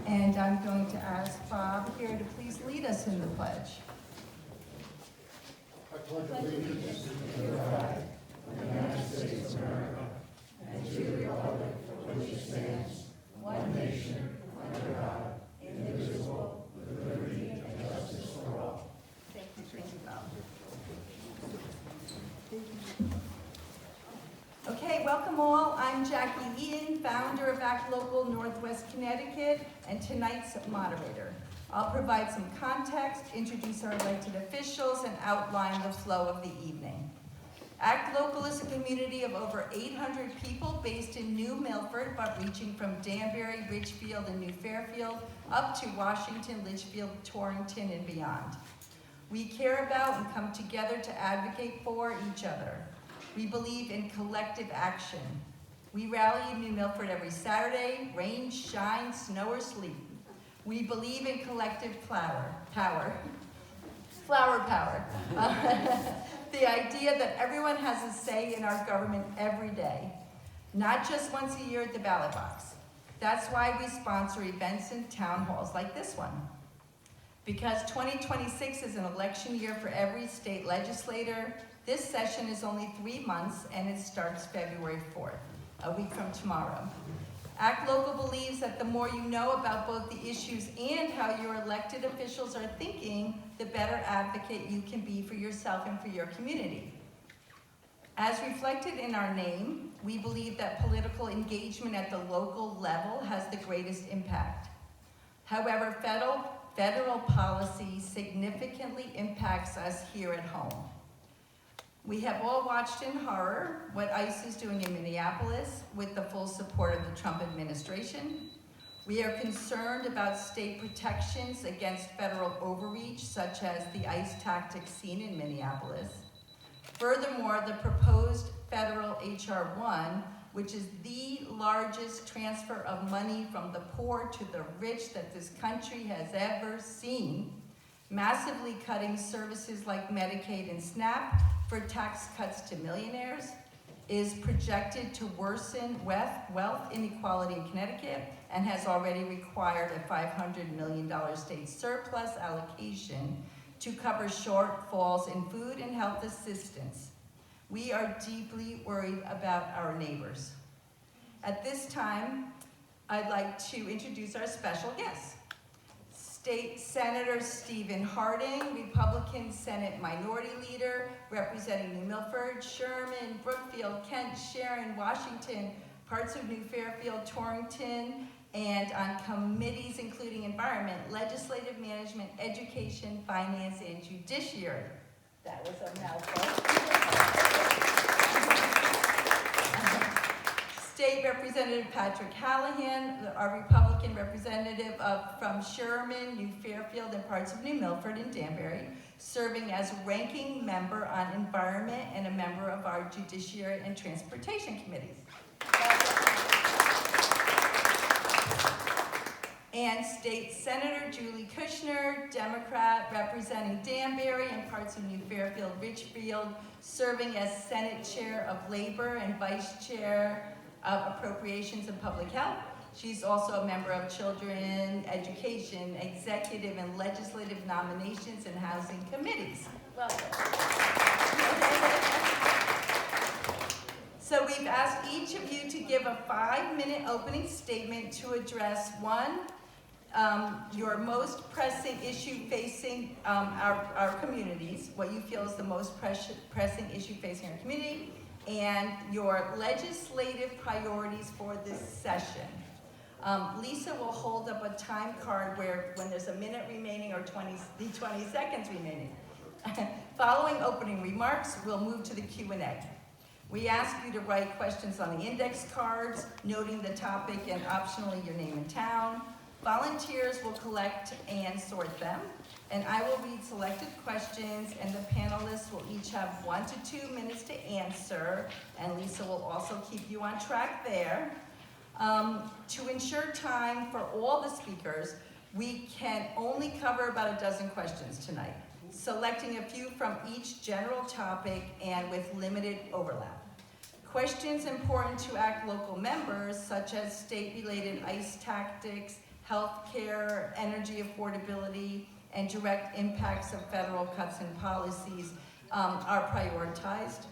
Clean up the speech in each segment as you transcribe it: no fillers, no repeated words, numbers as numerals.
And I'm going to ask Bob here to please lead us in the pledge. I pledge allegiance to the flag of the United States of America and to the republic for which it stands, one nation, under God, indivisible, with liberty and justice for all. Thank you, Bob. Okay, welcome all. I'm Jackie Eaton, founder of Act Local Northwest Connecticut, and tonight's moderator. I'll provide some context, introduce our elected officials, and outline the flow of the evening. Act Local is a community of over 800 people based in New Milford, but reaching from Danbury, Richfield, and New Fairfield, up to Washington, Litchfield, Torrington, and beyond. We care about and come together to advocate for each other. We believe in collective action. We rally in New Milford every Saturday, rain, shine, snow, or sleet. We believe in collective flower power. The idea that everyone has a say in our government every day, not just once a year at the ballot box. That's why we sponsor events and town halls like this one. Because 2026 is an election year for every state legislator, this session is only 3 months and it starts February 4th, a week from tomorrow. Act Local believes that the more you know about both the issues and how your elected officials are thinking, the better advocate you can be for yourself and for your community. As reflected in our name, we believe that political engagement at the local level has the greatest impact. However, federal policy significantly impacts us here at home. We have all watched in horror what ICE is doing in Minneapolis with the full support of the Trump administration. We are concerned about state protections against federal overreach, such as the ICE tactics seen in Minneapolis. Furthermore, the proposed federal H.R. 1, which is the largest transfer of money from the poor to the rich that this country has ever seen, massively cutting services like Medicaid and SNAP for tax cuts to millionaires, is projected to worsen wealth inequality in Connecticut and has already required a $500 million state surplus allocation to cover shortfalls in food and health assistance. We are deeply worried about our neighbors. At this time, I'd like to introduce our special guest. State Senator Stephen Harding, Republican Senate Minority Leader, representing New Milford, Sherman, Brookfield, Kent, Sharon, Washington, parts of New Fairfield, Torrington, and on committees including Environment, Legislative Management, Education, Finance, and Judiciary. That was a mouthful. State Representative Patrick Callahan, our Republican representative from Sherman, New Fairfield, and parts of New Milford and Danbury, serving as ranking member on Environment and a member of our Judiciary and Transportation Committees. And State Senator Julie Kushner, Democrat, representing Danbury and parts of New Fairfield, Richfield, serving as Senate Chair of Labor and Vice Chair of Appropriations and Public Health. She's also a member of Children, Education, Executive and Legislative Nominations and Housing Committees. Welcome. So we've asked each of you to give a 5-minute opening statement to address one, your most pressing issue facing our communities, what you feel is the most pressing issue facing our community, and your legislative priorities for this session. Lisa will hold up a time card where when there's a minute remaining or 20 seconds remaining. Following opening remarks, we'll move to the Q&A. We ask you to write questions on the index cards, noting the topic and optionally your name and town. Volunteers will collect and sort them, and I will read selected questions, and the panelists will each have 1 to 2 minutes to answer, and Lisa will also keep you on track there. To ensure time for all the speakers, we can only cover about 12 questions tonight, selecting a few from each general topic and with limited overlap. Questions important to Act Local members, such as state-related ICE tactics, healthcare, energy affordability, and direct impacts of federal cuts and policies are prioritized.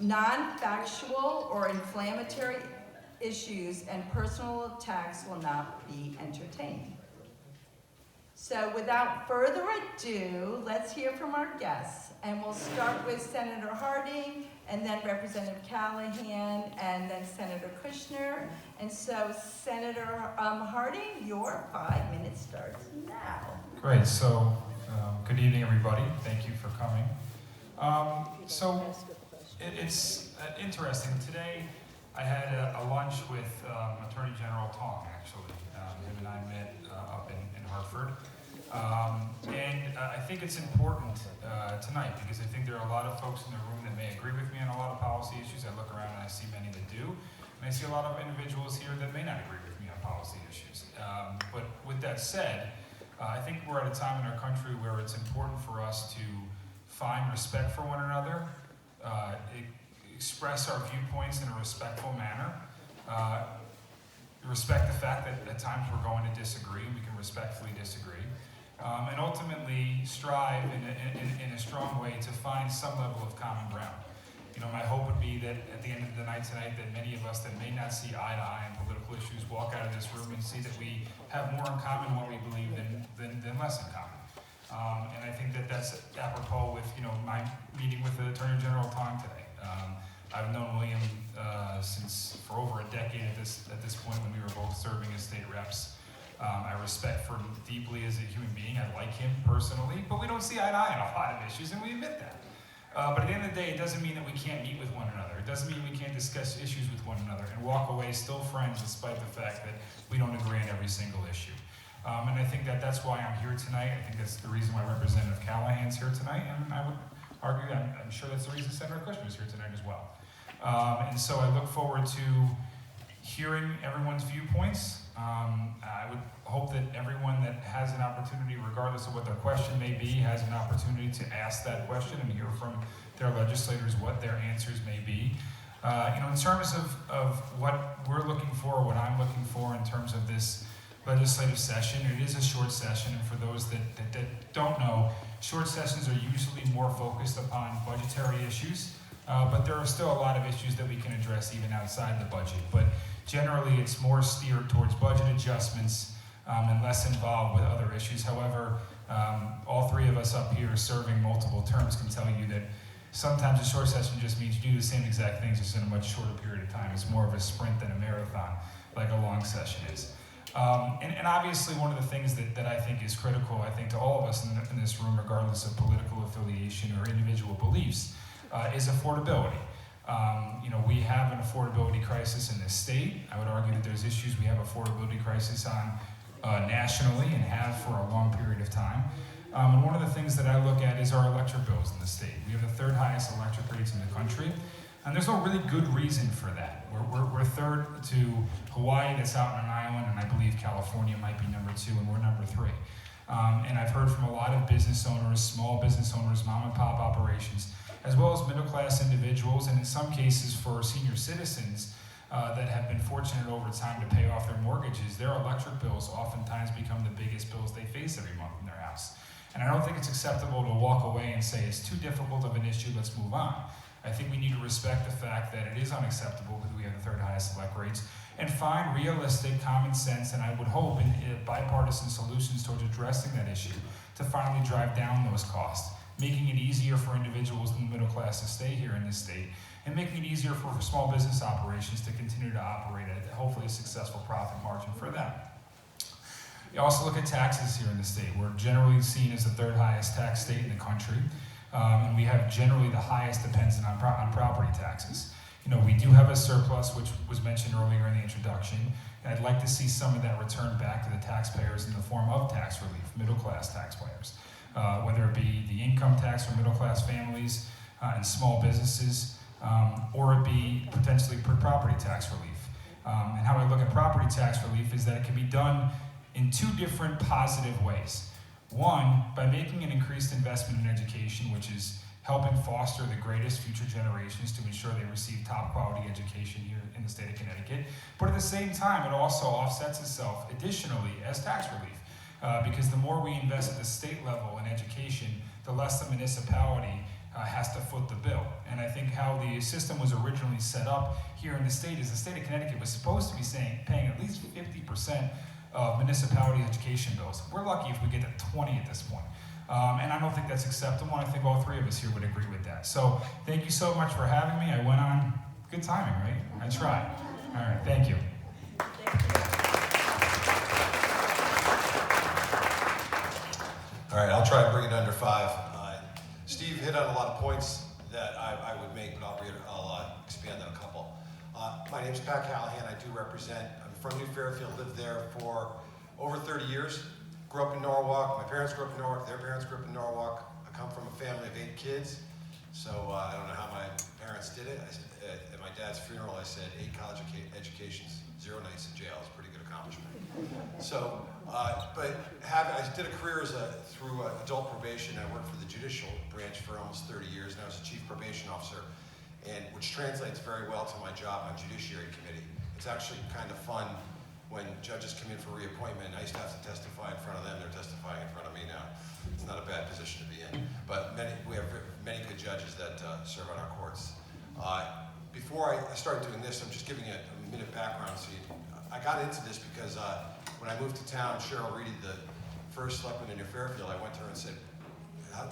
Non-factual or inflammatory issues and personal attacks will not be entertained. So without further ado, let's hear from our guests. And we'll start with Senator Harding, and then Representative Callahan, and then Senator Kushner. And so Senator Harding, your 5 minutes starts now. Great, so good evening everybody, thank you for coming. It's interesting. Today I had a lunch with Attorney General Tong, actually. Him and I met up in Hartford. I think it's important tonight because I think there are a lot of folks in the room that may agree with me on a lot of policy issues. I look around and I see many that do. And I see a lot of individuals here that may not agree with me on policy issues. But with that said, I think we're at a time in our country where it's important for us to find respect for one another, express our viewpoints in a respectful manner, respect the fact that at times we're going to disagree, and we can respectfully disagree, and ultimately strive in a strong way to find some level of common ground. You know, my hope would be that at the end of the night tonight that many of us that may not see eye to eye on political issues walk out of this room and see that we have more in common what we believe than less in common. And I think that that's apropos with, you know, my meeting with the Attorney General Tong today. I've known William for over a decade at this point when we were both serving as state reps. I respect him deeply as a human being. I like him personally, but we don't see eye to eye on a lot of issues, and we admit that. But at the end of the day, it doesn't mean that we can't meet with one another. It doesn't mean we can't discuss issues with one another and walk away still friends despite the fact that we don't agree on every single issue. And I think that that's why I'm here tonight. I think that's the reason why Representative Callahan's here tonight, and I would argue, I'm sure that's the reason Senator Kushner is here tonight as well. And so I look forward to hearing everyone's viewpoints. I would hope that everyone that has an opportunity, regardless of what their question may be, has an opportunity to ask that question and hear from their legislators what their answers may be. You know, in terms of what we're looking for, what I'm looking for in terms of this legislative session, it is a short session, and for those that don't know, short sessions are usually more focused upon budgetary issues, but there are still a lot of issues that we can address even outside the budget. But generally, it's more steered towards budget adjustments and less involved with other issues. However, all three of us up here serving multiple terms can tell you that sometimes a short session just means you do the same exact things just in a much shorter period of time. It's more of a sprint than a marathon, like a long session is. And obviously, one of the things that I think is critical, I think, to all of us in this room, regardless of political affiliation or individual beliefs, is affordability. You know, we have an affordability crisis in this state. I would argue that there's issues we have affordability crisis on nationally and have for a long period of time. And one of the things that I look at is our electric bills in the state. We have the third highest electric rates in the country, and there's no really good reason for that. We're third to Hawaii, that's out on an island, and I believe California might be number 2, and we're number 3. And I've heard from a lot of business owners, small business owners, mom and pop operations, as well as middle-class individuals, and in some cases for senior citizens that have been fortunate over time to pay off their mortgages, their electric bills oftentimes become the biggest bills they face every month in their house. And I don't think it's acceptable to walk away and say it's too difficult of an issue, let's move on. I think we need to respect the fact that it is unacceptable because we have the third highest elect rates, and find realistic, common sense, and I would hope in bipartisan solutions towards addressing that issue to finally drive down those costs, making it easier for individuals in the middle class to stay here in this state, and making it easier for small business operations to continue to operate at hopefully a successful profit margin for them. You also look at taxes here in the state. We're generally seen as the third highest tax state in the country, and we have generally the highest dependence on property taxes. You know, we do have a surplus, which was mentioned earlier in the introduction, and I'd like to see some of that returned back to the taxpayers in the form of tax relief, middle-class taxpayers. Whether it be the income tax for middle-class families and small businesses, or it be potentially property tax relief. And how I look at property tax relief is that it can be done in 2 different positive ways. One, by making an increased investment in education, which is helping foster the greatest future generations to ensure they receive top quality education here in the state of Connecticut. But at the same time, it also offsets itself additionally as tax relief. Because the more we invest at the state level in education, the less the municipality has to foot the bill. And I think how the system was originally set up here in the state is the state of Connecticut was supposed to be paying at least 50% of municipality education bills. We're lucky if we get to 20 at this point. And I don't think that's acceptable, and I think all three of us here would agree with that. So thank you so much for having me. I went on good timing, right? I tried. All right, thank you. All right, I'll try and bring it under 5. Steve hit on a lot of points that I would make, but I'll expand on a couple. My name's Pat Callahan. I do represent, I'm from New Fairfield, lived there for over 30 years. Grew up in Norwalk. My parents grew up in Norwalk. Their parents grew up in Norwalk. I come from a family of 8 kids, so I don't know how my parents did it. At my dad's funeral, I said 8 college educations, 0 nights in jail. It's a pretty good accomplishment. So, but I did a career through adult probation. I worked for the judicial branch for almost 30 years, and I was a chief probation officer, which translates very well to my job on Judiciary Committee. It's actually kind of fun when judges come in for reappointment. I used to have to testify in front of them. They're testifying in front of me now. It's not a bad position to be in. But we have many good judges that serve on our courts. Before I started doing this, I'm just giving you a minute background. So I got into this because when I moved to town, Cheryl Reedy, the first selectman in New Fairfield, I went to her and said,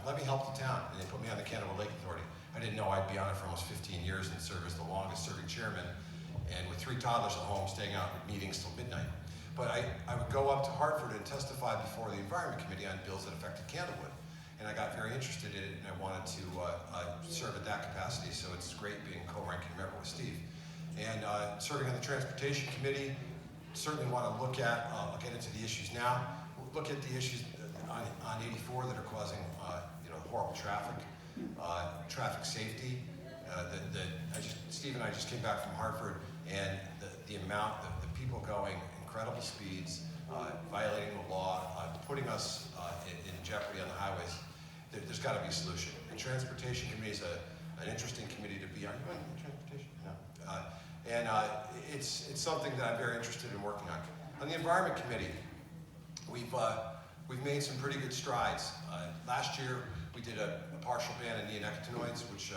let me help the town. And they put me on the Cannibal Lake Authority. I didn't know I'd be on it for almost 15 years and serve as the longest serving chairman. And with 3 toddlers at home, staying out at meetings till midnight. But I would go up to Hartford and testify before the Environment Committee on bills that affected Candlewood. And I got very interested in it, and I wanted to serve at that capacity, so it's great being co-ranking member with Steve. And serving on the Transportation Committee, certainly want to look at, I'll get into the issues now, look at the issues on 84 that are causing horrible traffic, traffic safety. Steve and I just came back from Hartford, and the amount of the people going incredible speeds, violating the law, putting us in jeopardy on the highways, there's got to be a solution. And Transportation Committee is an interesting committee to be on. You want transportation? No. It's something that I'm very interested in working on. On the Environment Committee, we've made some pretty good strides. Last year, we did a partial ban on neonicotinoids, which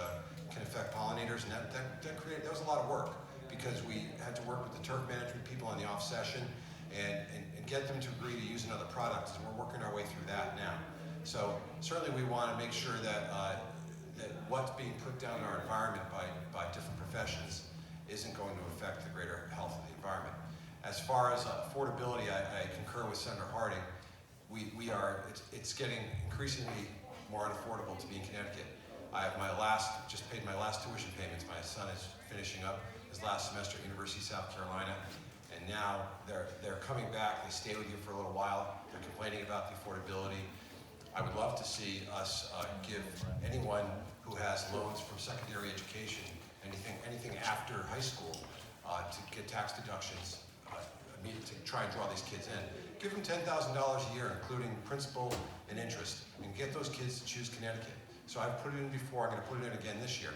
can affect pollinators, and that was a lot of work because we had to work with the turf management people on the off session and get them to agree to use another product, and we're working our way through that now. So certainly we want to make sure that what's being put down in our environment by different professions isn't going to affect the greater health of the environment. As far as affordability, I concur with Senator Harding. It's getting increasingly more unaffordable to be in Connecticut. I have just paid my last tuition payments. My son is finishing up his last semester at University of South Carolina, and now they're coming back. They stay with you for a little while. They're complaining about the affordability. I would love to see us give anyone who has loans from secondary education, anything after high school, to get tax deductions, to try and draw these kids in. Give them $10,000 a year, including principal and interest, and get those kids to choose Connecticut. So I've put it in before, I'm going to put it in again this year.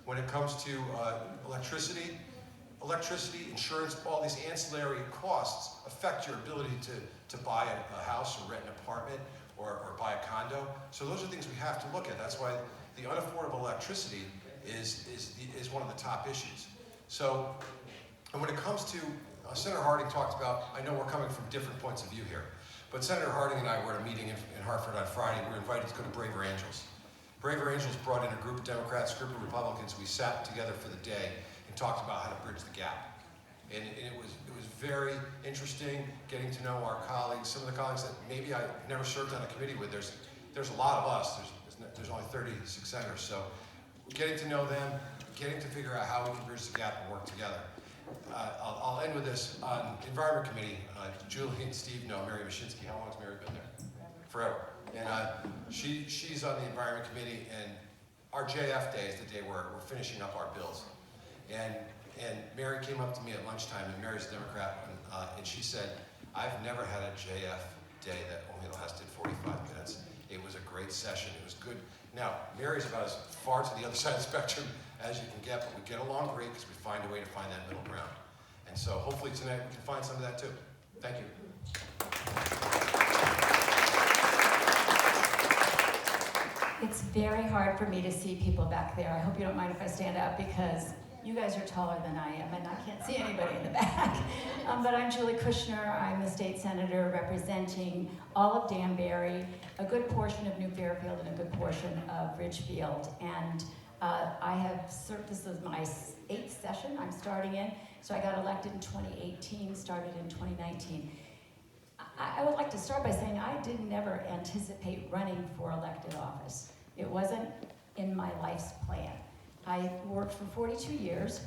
When it comes to electricity, insurance, all these ancillary costs affect your ability to buy a house or rent an apartment or buy a condo. So those are things we have to look at. That's why the unaffordable electricity is one of the top issues. So, and when it comes to, Senator Harding talked about, I know we're coming from different points of view here, but Senator Harding and I were at a meeting in Hartford on Friday. We were invited to go to Braver Angels. Braver Angels brought in a group of Democrats, a group of Republicans. We sat together for the day and talked about how to bridge the gap. And it was very interesting getting to know our colleagues, some of the colleagues that maybe I never served on a committee with. There's a lot of us. There's only 36 senators. So getting to know them, getting to figure out how we can bridge the gap and work together. I'll end with this. On Environment Committee, Julie and Steve know Mary Mashinsky. How long has Mary been there? Forever. And she's on the Environment Committee, and our JF day is the day where we're finishing up our bills. And Mary came up to me at lunchtime, and Mary's a Democrat, and she said, I've never had a JF day that only lasted 45 minutes. It was a great session. It was good. Now, Mary's about as far to the other side of the spectrum as you can get, but we get along great because we find a way to find that middle ground. And so hopefully tonight we can find some of that too. Thank you. It's very hard for me to see people back there. I hope you don't mind if I stand up because you guys are taller than I am and I can't see anybody in the back. But I'm Julie Kushner. I'm the state senator representing all of Danbury, a good portion of New Fairfield and a good portion of Ridgefield. And I have served, this is my 8th session I'm starting in. So I got elected in 2018, started in 2019. I would like to start by saying I did never anticipate running for elected office. It wasn't in my life's plan. I worked for 42 years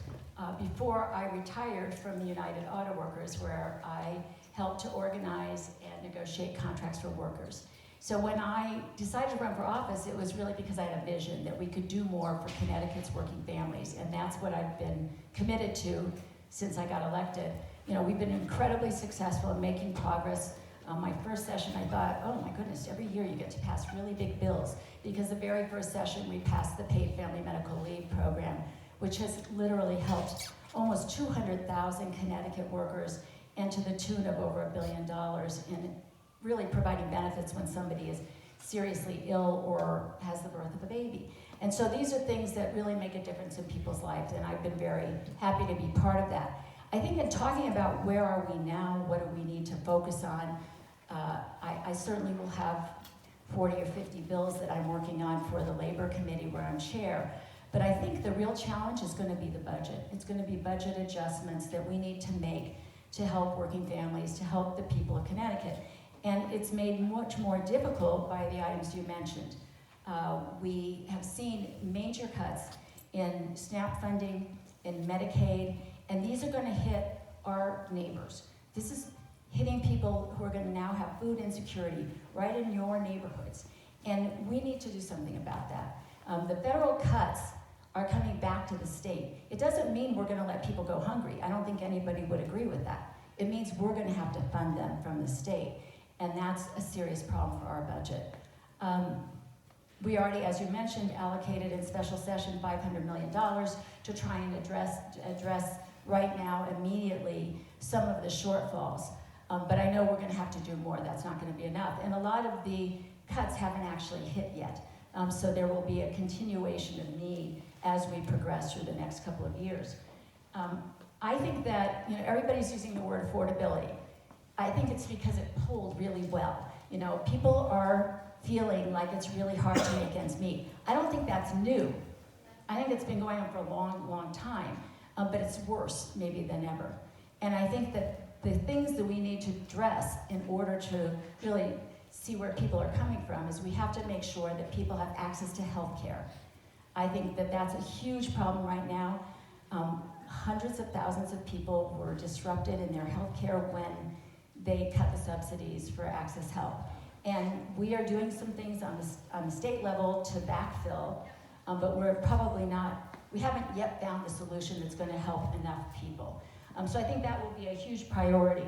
before I retired from the United Auto Workers, where I helped to organize and negotiate contracts for workers. So when I decided to run for office, it was really because I had a vision that we could do more for Connecticut's working families, and that's what I've been committed to since I got elected. You know, we've been incredibly successful in making progress. My first session, I thought, oh my goodness, every year you get to pass really big bills, because the very first session we passed the paid family medical leave program, which has literally helped almost 200,000 Connecticut workers, and to the tune of over $1 billion in really providing benefits when somebody is seriously ill or has the birth of a baby. And so these are things that really make a difference in people's lives, and I've been very happy to be part of that. I think in talking about where are we now, what do we need to focus on, I certainly will have 40 or 50 bills that I'm working on for the Labor Committee where I'm chair. But I think the real challenge is going to be the budget. It's going to be budget adjustments that we need to make to help working families, to help the people of Connecticut. And it's made much more difficult by the items you mentioned. We have seen major cuts in SNAP funding, in Medicaid, and these are going to hit our neighbors. This is hitting people who are going to now have food insecurity right in your neighborhoods. And we need to do something about that. The federal cuts are coming back to the state. It doesn't mean we're going to let people go hungry. I don't think anybody would agree with that. It means we're going to have to fund them from the state. And that's a serious problem for our budget. We already, as you mentioned, allocated in special session $500 million to try and address right now, immediately, some of the shortfalls. But I know we're going to have to do more. That's not going to be enough. And a lot of the cuts haven't actually hit yet. So there will be a continuation of need as we progress through the next couple of years. I think that, you know, everybody's using the word affordability. I think it's because it polled really well. You know, people are feeling like it's really hard to make ends meet. I don't think that's new. I think it's been going on for a long, long time, but it's worse maybe than ever. And I think that the things that we need to address in order to really see where people are coming from is we have to make sure that people have access to health care. I think that that's a huge problem right now. Hundreds of thousands of people were disrupted in their health care when they cut the subsidies for access health. And we are doing some things on the state level to backfill, but we're probably not, we haven't yet found the solution that's going to help enough people. So I think that will be a huge priority.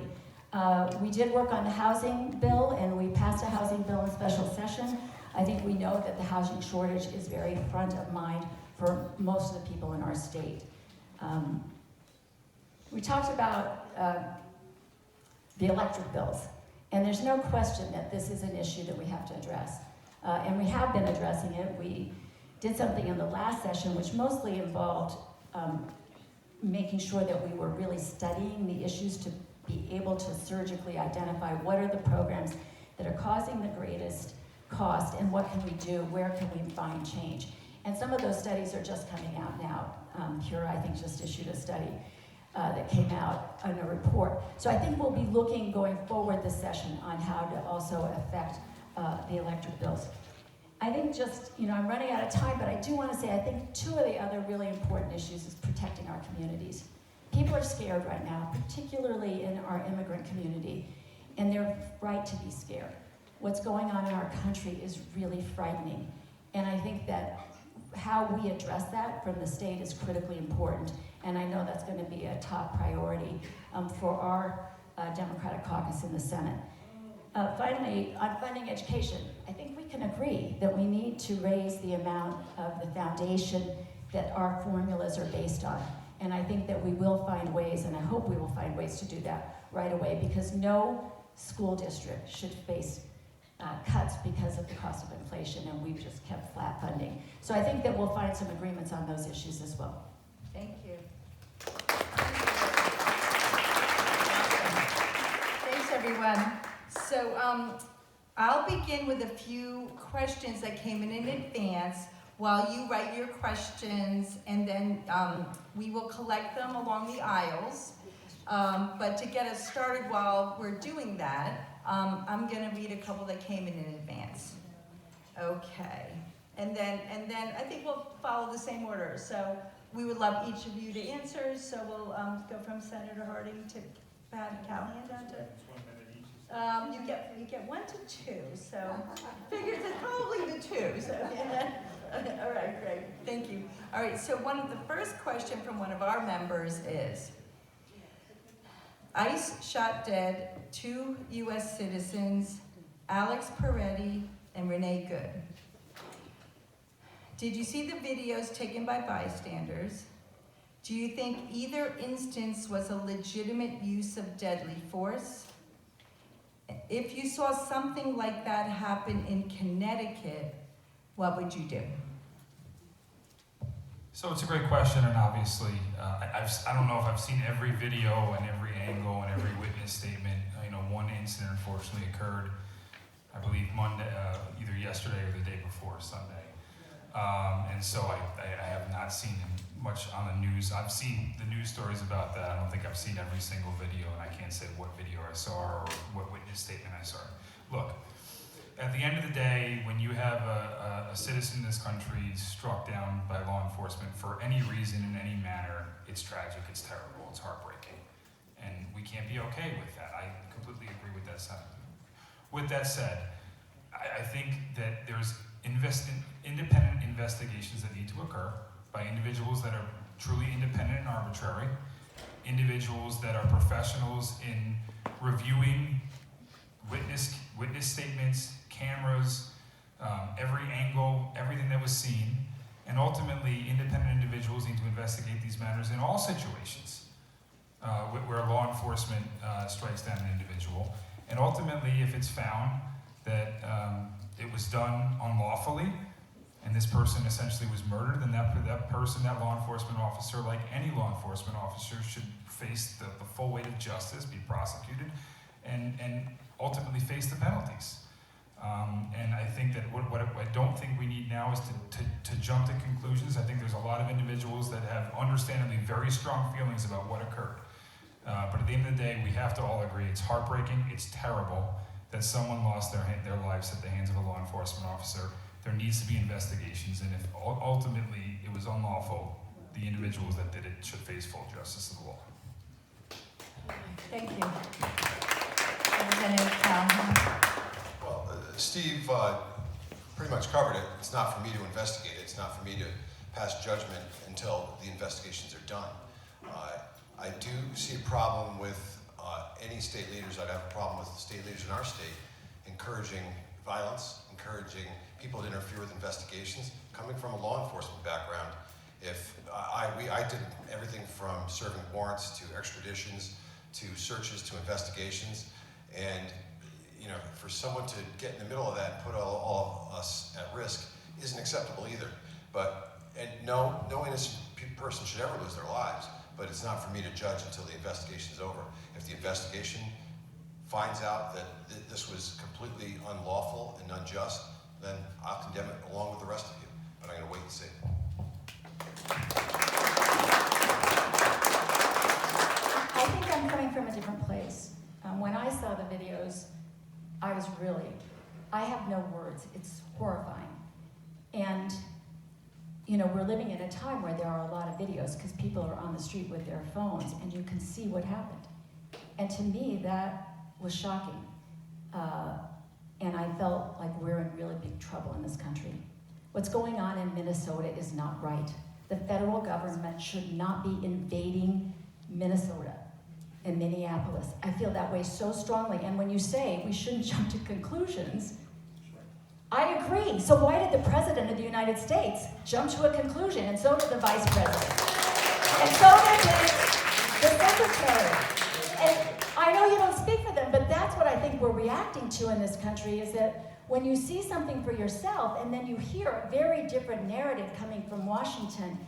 We did work on the housing bill, and we passed a housing bill in special session. I think we know that the housing shortage is very front of mind for most of the people in our state. We talked about the electric bills, and there's no question that this is an issue that we have to address. And we have been addressing it. We did something in the last session which mostly involved making sure that we were really studying the issues to be able to surgically identify what are the programs that are causing the greatest cost and what can we do, where can we find change. And some of those studies are just coming out now. Pure, I think, just issued a study that came out in a report. So I think we'll be looking going forward this session on how to also affect the electric bills. I think just, you know, I'm running out of time, but I do want to say I think two of the other really important issues is protecting our communities. People are scared right now, particularly in our immigrant community, and they're right to be scared. What's going on in our country is really frightening, and I think that how we address that from the state is critically important, and I know that's going to be a top priority for our Democratic caucus in the Senate. Finally, on funding education, I think we can agree that we need to raise the amount of the foundation that our formulas are based on. And I think that we will find ways, and I hope we will find ways to do that right away, because no school district should face cuts because of the cost of inflation, and we've just kept flat funding. So I think that we'll find some agreements on those issues as well. Thank you. Thanks, everyone. So I'll begin with a few questions that came in advance while you write your questions, and then we will collect them along the aisles. But to get us started while we're doing that, I'm going to read a couple that came in advance. Okay. And then I think we'll follow the same order. So we would love each of you to answer. So we'll go from Senator Harding to Pat Callahan down to. You get 1 to 2. So figures it's probably the 2. So all right, great. Thank you. All right. So the first question from one of our members is: ICE shot dead 2 U.S. citizens, Alex Peretti and Renee Good. Did you see the videos taken by bystanders? Do you think either instance was a legitimate use of deadly force? If you saw something like that happen in Connecticut, what would you do? So it's a great question, and obviously, I don't know if I've seen every video and every angle and every witness statement. One incident unfortunately occurred, I believe Monday, either yesterday or the day before, Sunday. And so I have not seen much on the news. I've seen the news stories about that. I don't think I've seen every single video, and I can't say what video I saw or what witness statement I saw. Look, at the end of the day, when you have a citizen in this country struck down by law enforcement for any reason, in any manner, it's tragic, it's terrible, it's heartbreaking. And we can't be okay with that. I completely agree with that sentiment. With that said, I think that there's independent investigations that need to occur by individuals that are truly independent and arbitrary, individuals that are professionals in reviewing witness statements, cameras, every angle, everything that was seen, and ultimately independent individuals need to investigate these matters in all situations where law enforcement strikes down an individual. And ultimately, if it's found that it was done unlawfully, and this person essentially was murdered, then that person, that law enforcement officer, like any law enforcement officer, should face the full weight of justice, be prosecuted, and ultimately face the penalties. And I think that what I don't think we need now is to jump to conclusions. I think there's a lot of individuals that have understandably very strong feelings about what occurred. But at the end of the day, we have to all agree it's heartbreaking, it's terrible that someone lost their lives at the hands of a law enforcement officer. There needs to be investigations, and if ultimately it was unlawful, the individuals that did it should face full justice of the law. Thank you. Representative Callahan. Well, Steve pretty much covered it. It's not for me to investigate it. It's not for me to pass judgment until the investigations are done. I do see a problem with any state leaders. I'd have a problem with the state leaders in our state encouraging violence, encouraging people to interfere with investigations. Coming from a law enforcement background, if I did everything from serving warrants to extraditions to searches to investigations, and for someone to get in the middle of that and put all of us at risk isn't acceptable either. And no innocent person should ever lose their lives, but it's not for me to judge until the investigation is over. If the investigation finds out that this was completely unlawful and unjust, then I'll condemn it along with the rest of you. But I'm going to wait and see. I think I'm coming from a different place. When I saw the videos, I have no words. It's horrifying. And, we're living in a time where there are a lot of videos because people are on the street with their phones and you can see what happened. And to me, that was shocking. And I felt like we're in really big trouble in this country. What's going on in Minnesota is not right. The federal government should not be invading Minnesota. in Minneapolis. I feel that way so strongly. And when you say we shouldn't jump to conclusions, I agree. So why did the President of the United States jump to a conclusion, and so did the Vice President, and so did the Secretary? And I know you don't speak for them, but that's what I think we're reacting to in this country, is that when you see something for yourself and then you hear a very different narrative coming from Washington,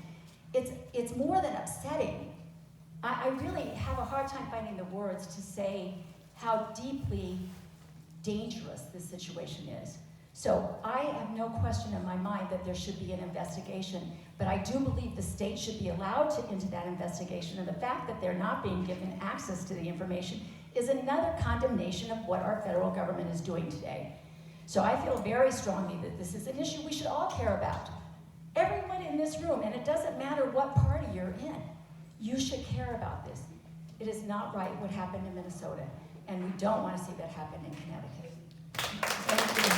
it's more than upsetting. I really have a hard time finding the words to say how deeply dangerous this situation is. So I have no question in my mind that there should be an investigation, but I do believe the state should be allowed into that investigation, and the fact that they're not being given access to the information is another condemnation of what our federal government is doing today. So I feel very strongly that this is an issue we should all care about. Everyone in this room, and it doesn't matter what party you're in, you should care about this. It is not right what happened in Minnesota, and we don't want to see that happen in Connecticut. Thank you.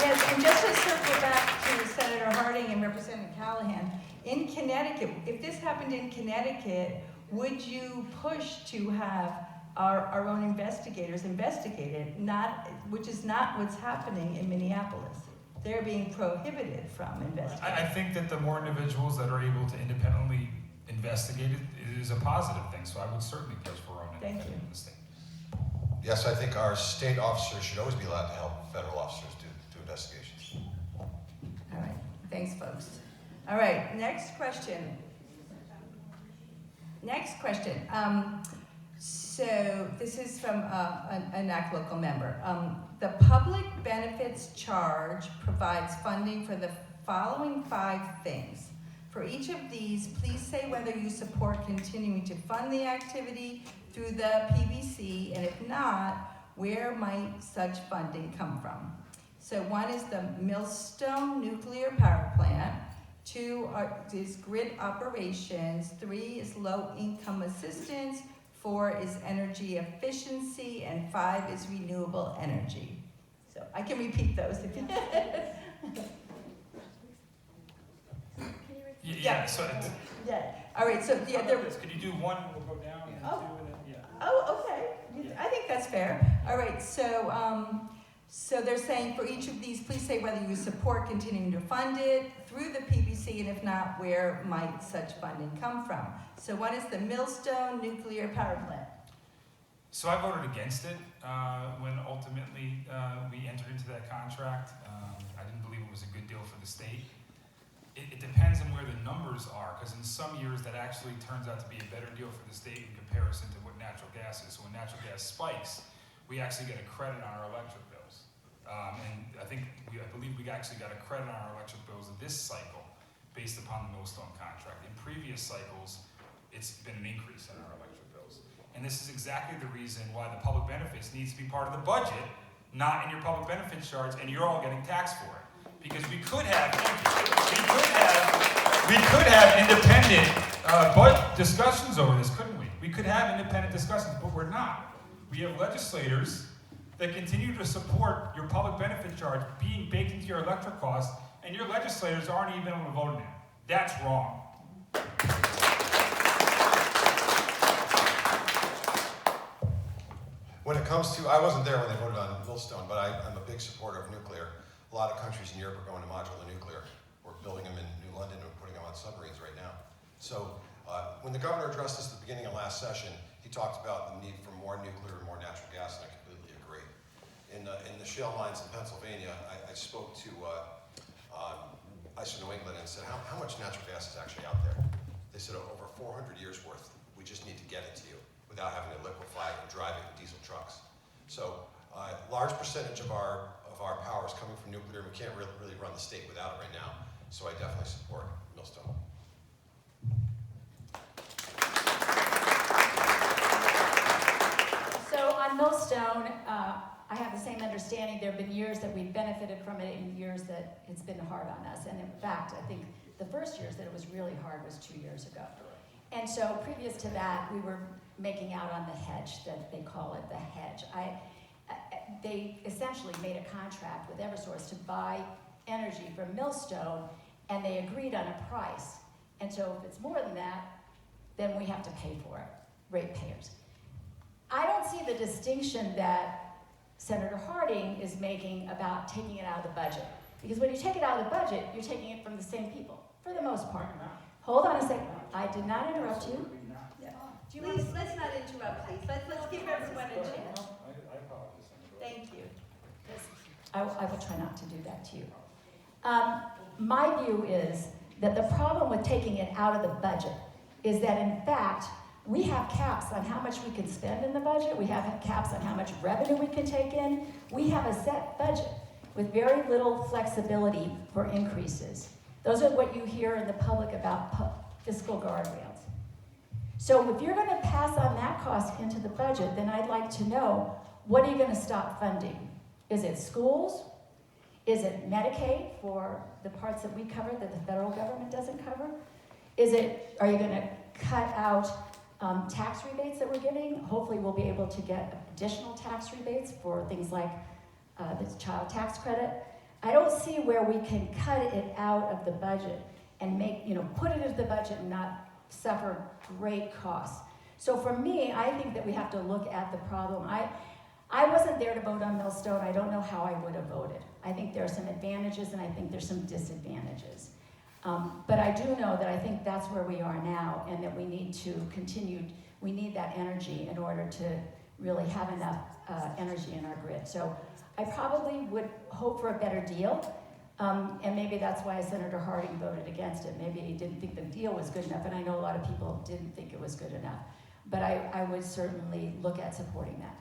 Yes, and just to circle back to Senator Harding and Representative Callahan, in Connecticut, if this happened in Connecticut, would you push to have our own investigators investigate it, which is not what's happening in Minneapolis? They're being prohibited from investigating. I think that the more individuals that are able to independently investigate it is a positive thing, so I would certainly push for our own independent investigation. Yes, I think our state officers should always be allowed to help federal officers do investigations. All right, thanks, folks. All right, next question. So this is from a NAC local member. The public benefits charge provides funding for the following 5 things. For each of these, please say whether you support continuing to fund the activity through the PBC, and if not, where might such funding come from? So 1 is the Millstone Nuclear Power Plant, 2 is grid operations, 3 is low-income assistance, 4 is energy efficiency, and 5 is renewable energy. So I can repeat those if you Yeah, so Yeah. All right, so yeah, there. could you do 1, we'll go down, and 2, and then, yeah. Oh, okay. I think that's fair. All right, so they're saying for each of these, please say whether you support continuing to fund it through the PBC, and if not, where might such funding come from? So 1 is the Millstone Nuclear Power Plant. So I voted against it when ultimately we entered into that contract. I didn't believe it was a good deal for the state. It depends on where the numbers are, because in some years that actually turns out to be a better deal for the state in comparison to what natural gas is. So when natural gas spikes, we actually get a credit on our electric bills. And I believe we actually got a credit on our electric bills this cycle based upon the Millstone contract. In previous cycles, it's been an increase in our electric bills. And this is exactly the reason why the public benefits needs to be part of the budget, not in your public benefits charge, and you're all getting taxed for it. Because we could have independent discussions over this, couldn't we? We could have independent discussions, but we're not. We have legislators that continue to support your public benefit charge being baked into your electric costs, and your legislators aren't even able to vote on it. That's wrong. When it comes to, I wasn't there when they voted on Millstone, but I'm a big supporter of nuclear. A lot of countries in Europe are going to modular nuclear. We're building them in New London and putting them on submarines right now. So when the governor addressed us at the beginning of last session, he talked about the need for more nuclear and more natural gas, and I completely agree. In the shale mines in Pennsylvania, I spoke to ISO New England and said, how much natural gas is actually out there? They said over 400 years worth. We just need to get it to you without having to liquefy and drive it in diesel trucks. So large percentage of our power is coming from nuclear. We can't really run the state without it right now. So I definitely support Millstone. So on Millstone, I have the same understanding. There have been years that we've benefited from it and years that it's been hard on us. And in fact, I think the first years that it was really hard was 2 years ago. And so previous to that, we were making out on the hedge, that they call it the hedge. They essentially made a contract with Eversource to buy energy from Millstone, and they agreed on a price. And so if it's more than that, then we have to pay for it. ratepayers. I don't see the distinction that Senator Harding is making about taking it out of the budget. Because when you take it out of the budget, you're taking it from the same people, for the most part. Hold on a second. I did not interrupt you. Do you Please, let's not interrupt, please. Let's give everyone a chance. Thank you. I will try not to do that to you. My view is that the problem with taking it out of the budget is that, in fact, we have caps on how much we can spend in the budget. We have caps on how much revenue we can take in. We have a set budget with very little flexibility for increases. Those are what you hear in the public about fiscal guardrails. So if you're going to pass on that cost into the budget, then I'd like to know, what are you going to stop funding? Is it schools? Is it Medicaid for the parts that we cover that the federal government doesn't cover? Are you going to cut out tax rebates that we're giving? Hopefully we'll be able to get additional tax rebates for things like the child tax credit. I don't see where we can cut it out of the budget and put it into the budget and not suffer great costs. So for me, I think that we have to look at the problem. I wasn't there to vote on Millstone. I don't know how I would have voted. I think there are some advantages and I think there's some disadvantages. But I do know that I think that's where we are now, and that we need to continue, we need that energy in order to really have enough energy in our grid. So I probably would hope for a better deal, and maybe that's why Senator Harding voted against it. Maybe he didn't think the deal was good enough, and I know a lot of people didn't think it was good enough. But I would certainly look at supporting that.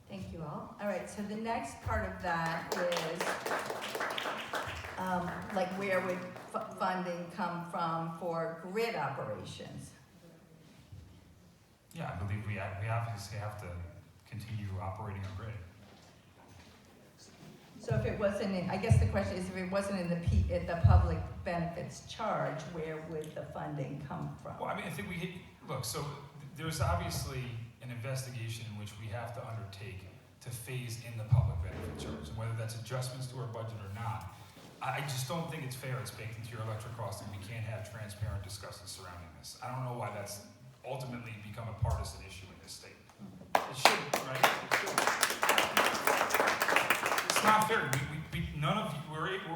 Thank you all. All right, so the next part of that is, where would funding come from for grid operations? Yeah, I believe we obviously have to continue operating our grid. So if it wasn't in, I guess the question is, if it wasn't in the public benefits charge, where would the funding come from? Well, I mean, I think so there's obviously an investigation in which we have to undertake to phase in the public benefit charge, whether that's adjustments to our budget or not. I just don't think it's fair it's baked into your electric cost and we can't have transparent discussions surrounding this. I don't know why that's ultimately become a partisan issue in this state. It shouldn't, right? It's not fair.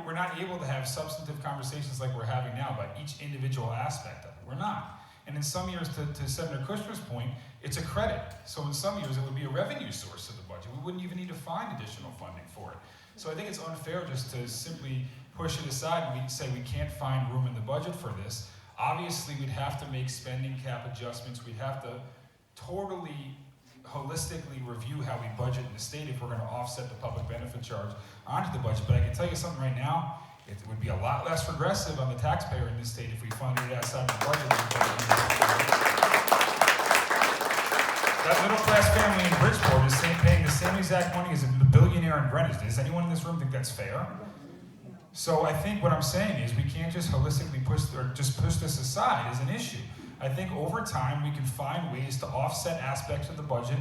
We're not able to have substantive conversations like we're having now about each individual aspect of it. We're not. And in some years, to Senator Kushner's point, it's a credit. So in some years, it would be a revenue source of the budget. We wouldn't even need to find additional funding for it. So I think it's unfair just to simply push it aside and we say we can't find room in the budget for this. Obviously, we'd have to make spending cap adjustments. We'd have to totally holistically review how we budget in the state if we're going to offset the public benefit charge onto the budget. But I can tell you something right now, it would be a lot less regressive on the taxpayer in this state if we funded it outside the budget. That middle class family in Bridgeport is paying the same exact money as a billionaire in Greenwich. Does anyone in this room think that's fair? So I think what I'm saying is we can't just holistically push this aside as an issue. I think over time we can find ways to offset aspects of the budget,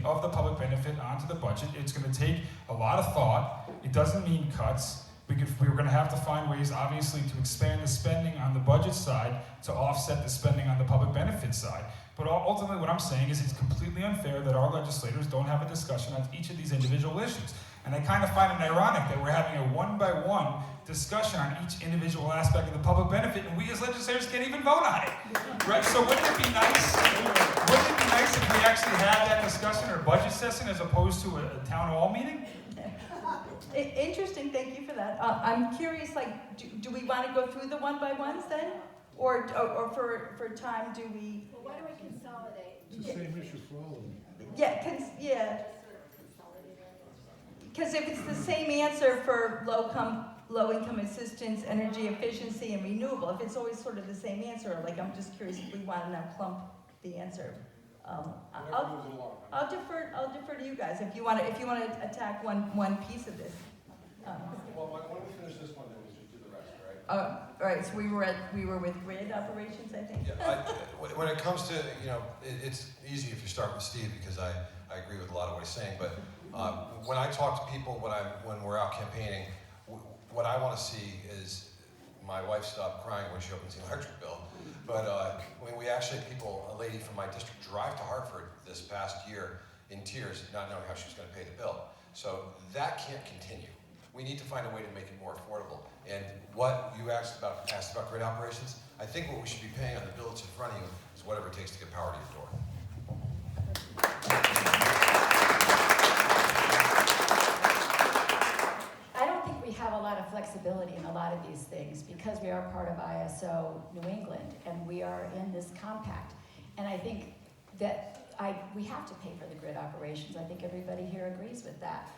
of the public benefit onto the budget. It's going to take a lot of thought. It doesn't mean cuts. We're going to have to find ways, obviously, to expand the spending on the budget side to offset the spending on the public benefit side. But ultimately what I'm saying is it's completely unfair that our legislators don't have a discussion on each of these individual issues. And I kind of find it ironic that we're having a one-by-one discussion on each individual aspect of the public benefit, and we as legislators can't even vote on it. Right? So wouldn't it be nice? Wouldn't it be nice if we actually had that discussion or budget session as opposed to a town hall meeting? Interesting, thank you for that. I'm curious, do we want to go through the one-by-ones then? Or for time, do we? Well, why don't we consolidate? It's the same issue for all of them. Yeah. Because if it's the same answer for low-income assistance, energy efficiency, and renewable, if it's always sort of the same answer, I'm just curious if we want to now clump the answer. I'll defer to you guys if you want to attack one piece of this. Well, why don't we finish this one, then we just do the rest, right? All right. So we were with grid operations, I think. Yeah. When it comes to it's easy if you start with Steve because I agree with a lot of what he's saying. But when I talk to people when we're out campaigning, what I want to see is my wife stopped crying when she opens the electric bill. But when we actually had a lady from my district drive to Hartford this past year in tears, not knowing how she was going to pay the bill. So that can't continue. We need to find a way to make it more affordable. And what you asked about grid operations, I think what we should be paying on the bill that's in front of you is whatever it takes to get power to your door. I don't think we have a lot of flexibility in a lot of these things because we are part of ISO New England and we are in this compact. And I think that we have to pay for the grid operations. I think everybody here agrees with that.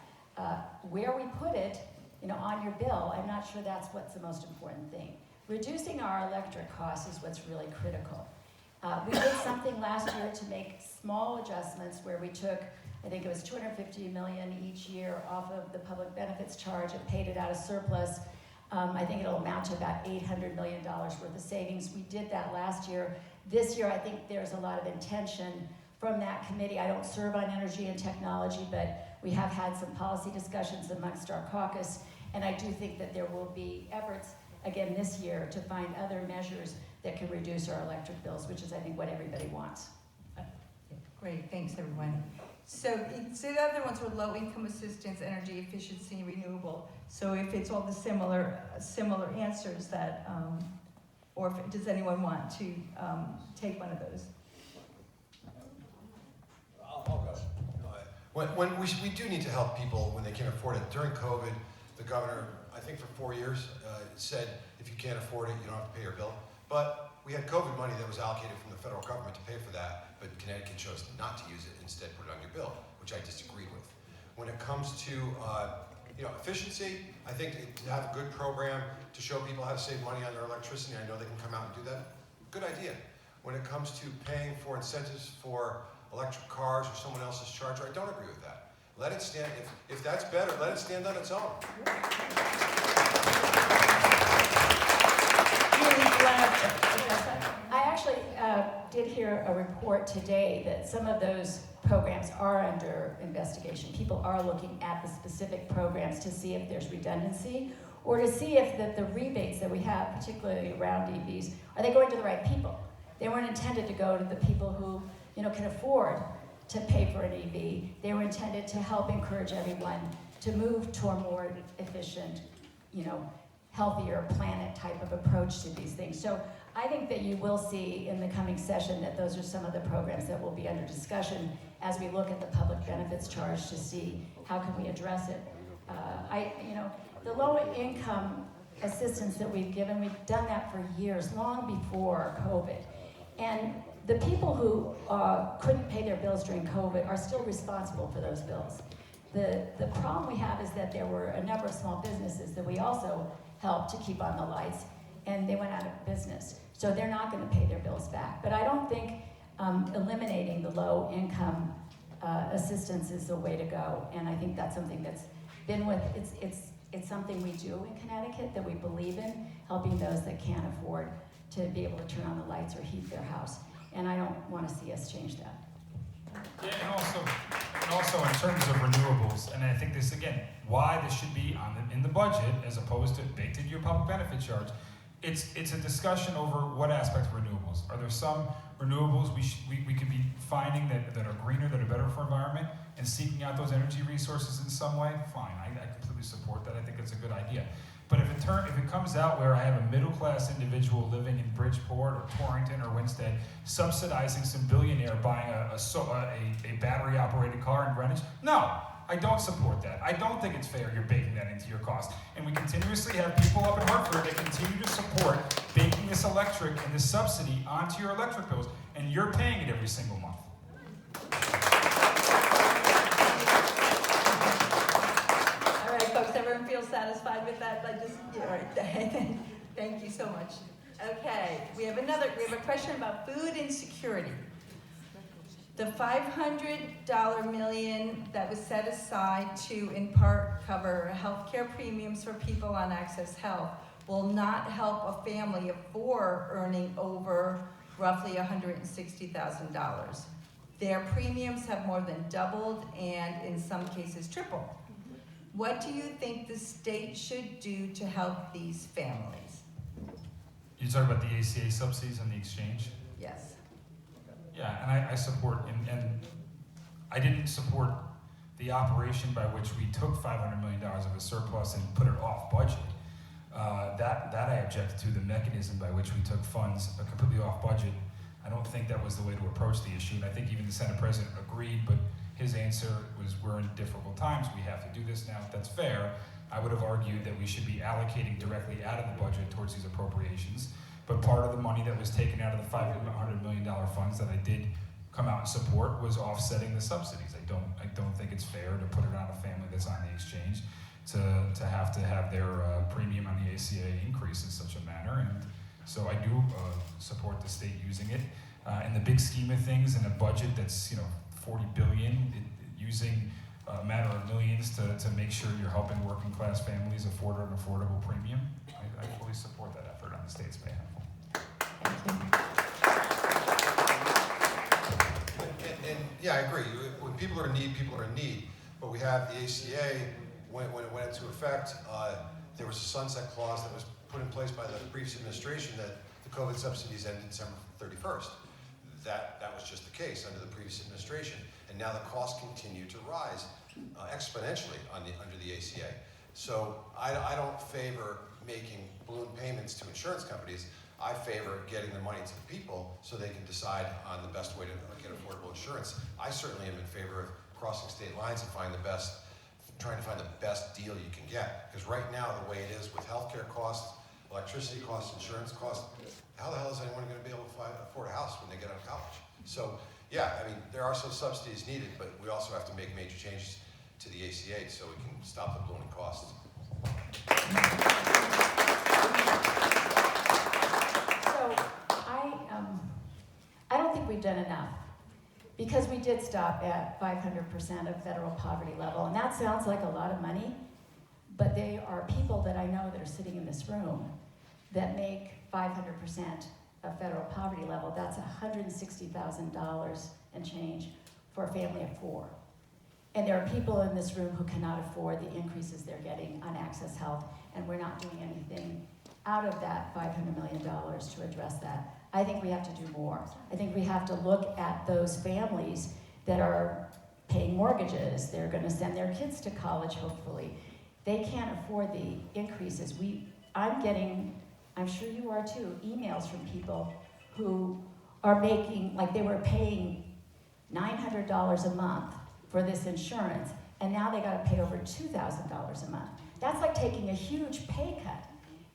Where we put it, on your bill, I'm not sure that's what's the most important thing. Reducing our electric costs is what's really critical. We did something last year to make small adjustments where we took, I think it was $250 million each year off of the public benefits charge and paid it out of surplus. I think it'll amount to about $800 million worth of savings. We did that last year. This year, I think there's a lot of intention from that committee. I don't serve on energy and technology, but we have had some policy discussions amongst our caucus, and I do think that there will be efforts again this year to find other measures that can reduce our electric bills, which is, I think, what everybody wants. Great, thanks everyone. So the other ones were low-income assistance, energy efficiency, renewable. So if it's all the similar answers that, or does anyone want to take one of those? I'll go. When we do need to help people when they can't afford it. During COVID, the governor, I think for 4 years, said if you can't afford it, you don't have to pay your bill. But we had COVID money that was allocated from the federal government to pay for that, but Connecticut chose not to use it, instead put it on your bill, which I disagreed with. When it comes to efficiency, I think to have a good program to show people how to save money on their electricity, I know they can come out and do that, good idea. When it comes to paying for incentives for electric cars or someone else's charger, I don't agree with that. Let it stand, if that's better, let it stand on its own. I actually did hear a report today that some of those programs are under investigation. People are looking at the specific programs to see if there's redundancy or to see if the rebates that we have, particularly around EVs, are they going to the right people? They weren't intended to go to the people who can afford to pay for an EV. They were intended to help encourage everyone to move to a more efficient, healthier planet type of approach to these things. So I think that you will see in the coming session that those are some of the programs that will be under discussion as we look at the public benefits charge to see how can we address it. The low income assistance that we've given, we've done that for years, long before COVID. And the people who couldn't pay their bills during COVID are still responsible for those bills. The problem we have is that there were a number of small businesses that we also helped to keep on the lights, and they went out of business. So they're not going to pay their bills back. But I don't think eliminating the low income assistance is the way to go. And I think that's something that's been it's something we do in Connecticut, that we believe in, helping those that can't afford to be able to turn on the lights or heat their house. And I don't want to see us change that. Yeah, and also in terms of renewables, and I think this again, why this should be in the budget as opposed to baked into your public benefit charge. It's a discussion over what aspect of renewables. Are there some renewables we could be finding that are greener, that are better for environment, and seeking out those energy resources in some way? Fine, I completely support that. I think it's a good idea. But if it comes out where I have a middle-class individual living in Bridgeport or Torrington or Winstead subsidizing some billionaire buying a battery-operated car in Greenwich, no, I don't support that. I don't think it's fair you're baking that into your cost. And we continuously have people up in Hartford that continue to support baking this electric and this subsidy onto your electric bills, and you're paying it every single month. Everyone feels satisfied with that? All right. Thank you so much. Okay, we have a question about food insecurity. The $500 million that was set aside to, in part, cover healthcare premiums for people on Access Health will not help a family of 4 earning over roughly $160,000. Their premiums have more than doubled and in some cases tripled. What do you think the state should do to help these families? You talk about the ACA subsidies and the exchange? Yes. Yeah, and I support, and I didn't support the operation by which we took $500 million of a surplus and put it off budget. That I objected to, the mechanism by which we took funds completely off budget. I don't think that was the way to approach the issue, and I think even the Senate President agreed, but his answer was, we're in difficult times, we have to do this now. That's fair. I would have argued that we should be allocating directly out of the budget towards these appropriations, but part of the money that was taken out of the $500 million funds that I did come out and support was offsetting the subsidies. I don't think it's fair to put it on a family that's on the exchange to have their premium on the ACA increase in such a manner, and so I do support the state using it. In the big scheme of things, in a budget that's $40 billion, using a matter of millions to make sure you're helping working class families afford an affordable premium, I fully support that effort on the state's behalf. And yeah, I agree. When people are in need, people are in need. But we have the ACA, when it went into effect, there was a sunset clause that was put in place by the previous administration that the COVID subsidies ended December 31st. That was just the case under the previous administration. And now the costs continue to rise exponentially under the ACA. So I don't favor making balloon payments to insurance companies. I favor getting the money to the people so they can decide on the best way to get affordable insurance. I certainly am in favor of crossing state lines and trying to find the best deal you can get. Because right now, the way it is with healthcare costs, electricity costs, insurance costs, how the hell is anyone going to be able to afford a house when they get out of college? So yeah, I mean, there are some subsidies needed, but we also have to make major changes to the ACA so we can stop the ballooning costs. I don't think we've done enough, because we did stop at 500% of federal poverty level, and that sounds like a lot of money, but they are people that I know that are sitting in this room that make 500% of federal poverty level. That's $160,000 and change for a family of 4. And there are people in this room who cannot afford the increases they're getting on Access Health, and we're not doing anything out of that $500 million to address that. I think we have to do more. I think we have to look at those families that are paying mortgages. They're going to send their kids to college, hopefully. They can't afford the increases. I'm getting, I'm sure you are too, emails from people who are making, like they were paying $900 a month for this insurance, and now they got to pay over $2,000 a month. That's like taking a huge pay cut.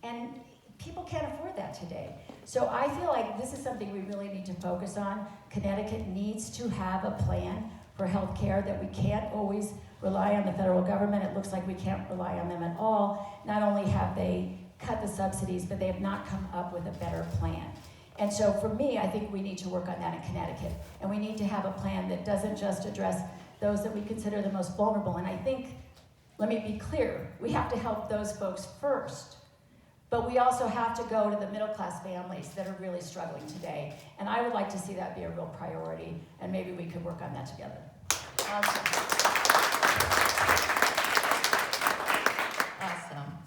And people can't afford that today. So I feel like this is something we really need to focus on. Connecticut needs to have a plan for health care, that we can't always rely on the federal government. It looks like we can't rely on them at all. Not only have they cut the subsidies, but they have not come up with a better plan. And so for me, I think we need to work on that in Connecticut. And we need to have a plan that doesn't just address those that we consider the most vulnerable. And I think, let me be clear, we have to help those folks first. But we also have to go to the middle-class families that are really struggling today. And I would like to see that be a real priority, and maybe we could work on that together. Awesome. Awesome.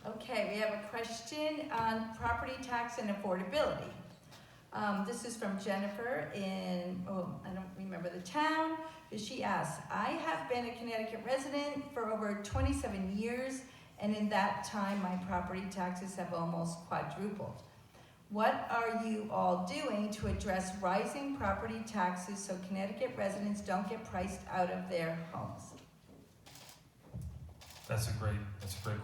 Okay, we have a question on property tax and affordability. This is from Jennifer in, I don't remember the town, but she asks, I have been a Connecticut resident for over 27 years, and in that time, my property taxes have almost quadrupled. What are you all doing to address rising property taxes so Connecticut residents don't get priced out of their homes? That's a great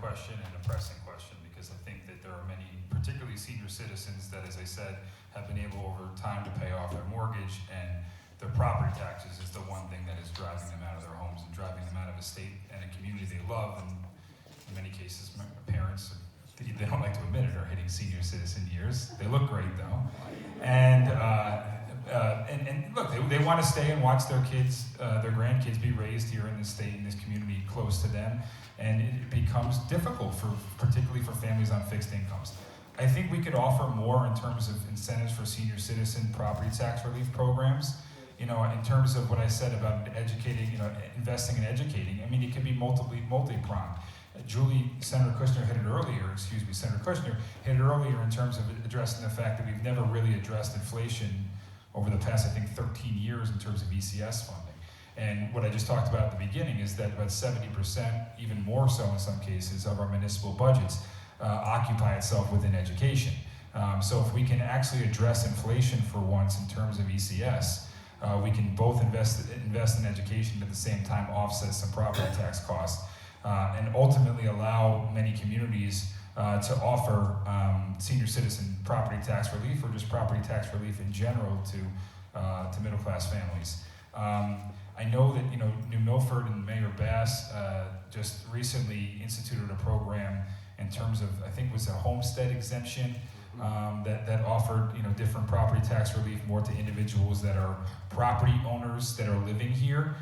question and a pressing question, because I think that there are many, particularly senior citizens, that, as I said, have been able over time to pay off their mortgage, and their property taxes is the one thing that is driving them out of their homes and driving them out of a state and a community they love. And in many cases, my parents, they don't like to admit it, are hitting senior citizen years. They look great though. And look, they want to stay and watch their kids, their grandkids be raised here in this state, in this community, close to them. And it becomes difficult, particularly for families on fixed incomes. I think we could offer more in terms of incentives for senior citizen property tax relief programs. In terms of what I said about educating, investing in educating, I mean, it could be multi-pronged. Senator Kushner hit it earlier in terms of addressing the fact that we've never really addressed inflation over the past, I think, 13 years in terms of ECS funding. And what I just talked about at the beginning is that about 70%, even more so in some cases, of our municipal budgets occupy itself within education. So if we can actually address inflation for once in terms of ECS, we can both invest in education at the same time offset some property tax costs, and ultimately allow many communities to offer senior citizen property tax relief or just property tax relief in general to middle class families. I know that New Milford and Mayor Bass just recently instituted a program in terms of, I think it was a homestead exemption that offered different property tax relief more to individuals that are property owners that are living here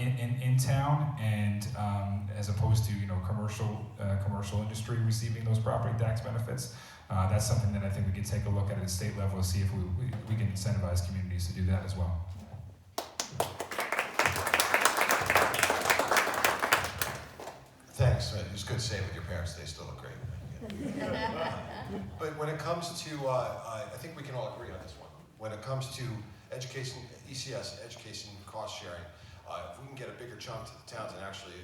in town, and as opposed to commercial industry receiving those property tax benefits. That's something that I think we can take a look at the state level to see if we can incentivize communities to do that as well. Thanks. It was good to say with your parents. They still look great. But when it comes to, I think we can all agree on this one. When it comes to education, ECS, education cost sharing, if we can get a bigger chunk to the towns and actually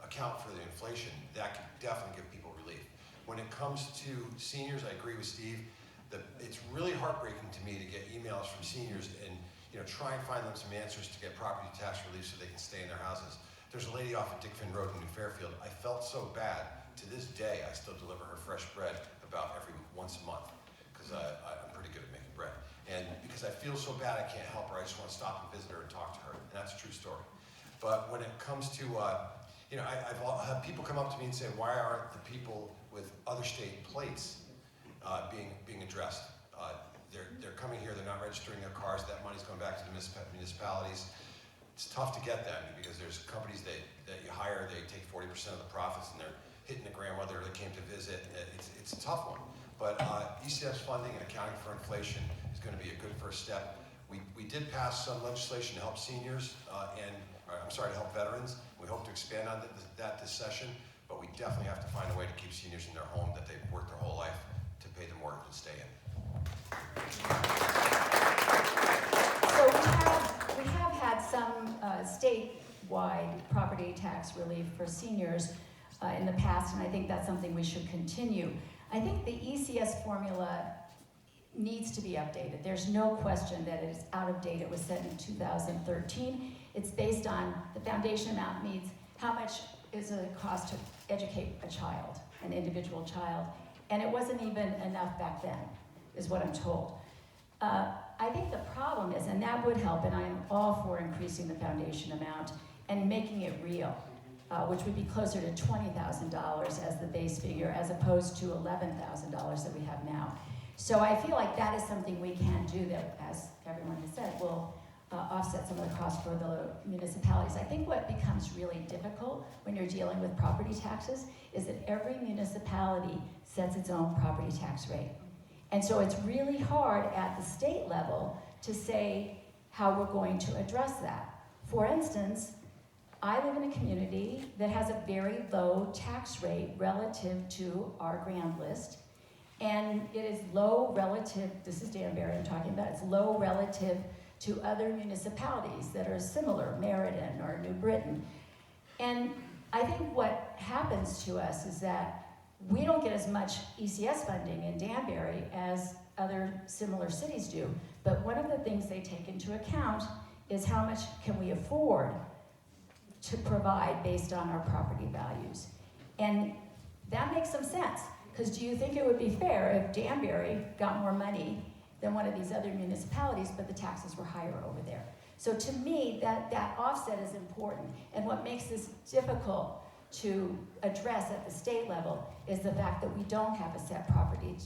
account for the inflation, that could definitely give people relief. When it comes to seniors, I agree with Steve that it's really heartbreaking to me to get emails from seniors and try and find them some answers to get property tax relief so they can stay in their houses. There's a lady off of Dick Finn Road in New Fairfield. I felt so bad. To this day, I still deliver her fresh bread about once a month because I'm pretty good at making bread. And because I feel so bad, I can't help her. I just want to stop and visit her and talk to her. And that's a true story. But when it comes to, I've had people come up to me and say, why aren't the people with other state plates being addressed? They're coming here, they're not registering their cars, that money's going back to the municipalities. It's tough to get them because there's companies that you hire, they take 40% of the profits and they're hitting the grandmother that came to visit. It's a tough one. But ECS funding and accounting for inflation is going to be a good first step. We did pass some legislation to help seniors to help veterans. We hope to expand on that this session, but we definitely have to find a way to keep seniors in their home that they've worked their whole life to pay the mortgage and stay in. So we have had some statewide property tax relief for seniors in the past, and I think that's something we should continue. I think the ECS formula needs to be updated. There's no question that it is out of date. It was set in 2013. It's based on the foundation amount needs, how much is it cost to educate a child, an individual child, and it wasn't even enough back then, is what I'm told. I think the problem is, and that would help, and I'm all for increasing the foundation amount and making it real, which would be closer to $20,000 as the base figure, as opposed to $11,000 that we have now. So I feel like that is something we can do that, as everyone has said, will offset some of the costs for the municipalities. I think what becomes really difficult when you're dealing with property taxes is that every municipality sets its own property tax rate. And so it's really hard at the state level to say how we're going to address that. For instance, I live in a community that has a very low tax rate relative to our grand list. And it is low relative, this is Danbury I'm talking about, it's low relative to other municipalities that are similar, Meriden or New Britain. And I think what happens to us is that we don't get as much ECS funding in Danbury as other similar cities do. But one of the things they take into account is how much can we afford to provide based on our property values. And that makes some sense, because do you think it would be fair if Danbury got more money than one of these other municipalities, but the taxes were higher over there? So to me, that offset is important. And what makes this difficult to address at the state level is the fact that we don't have a set property.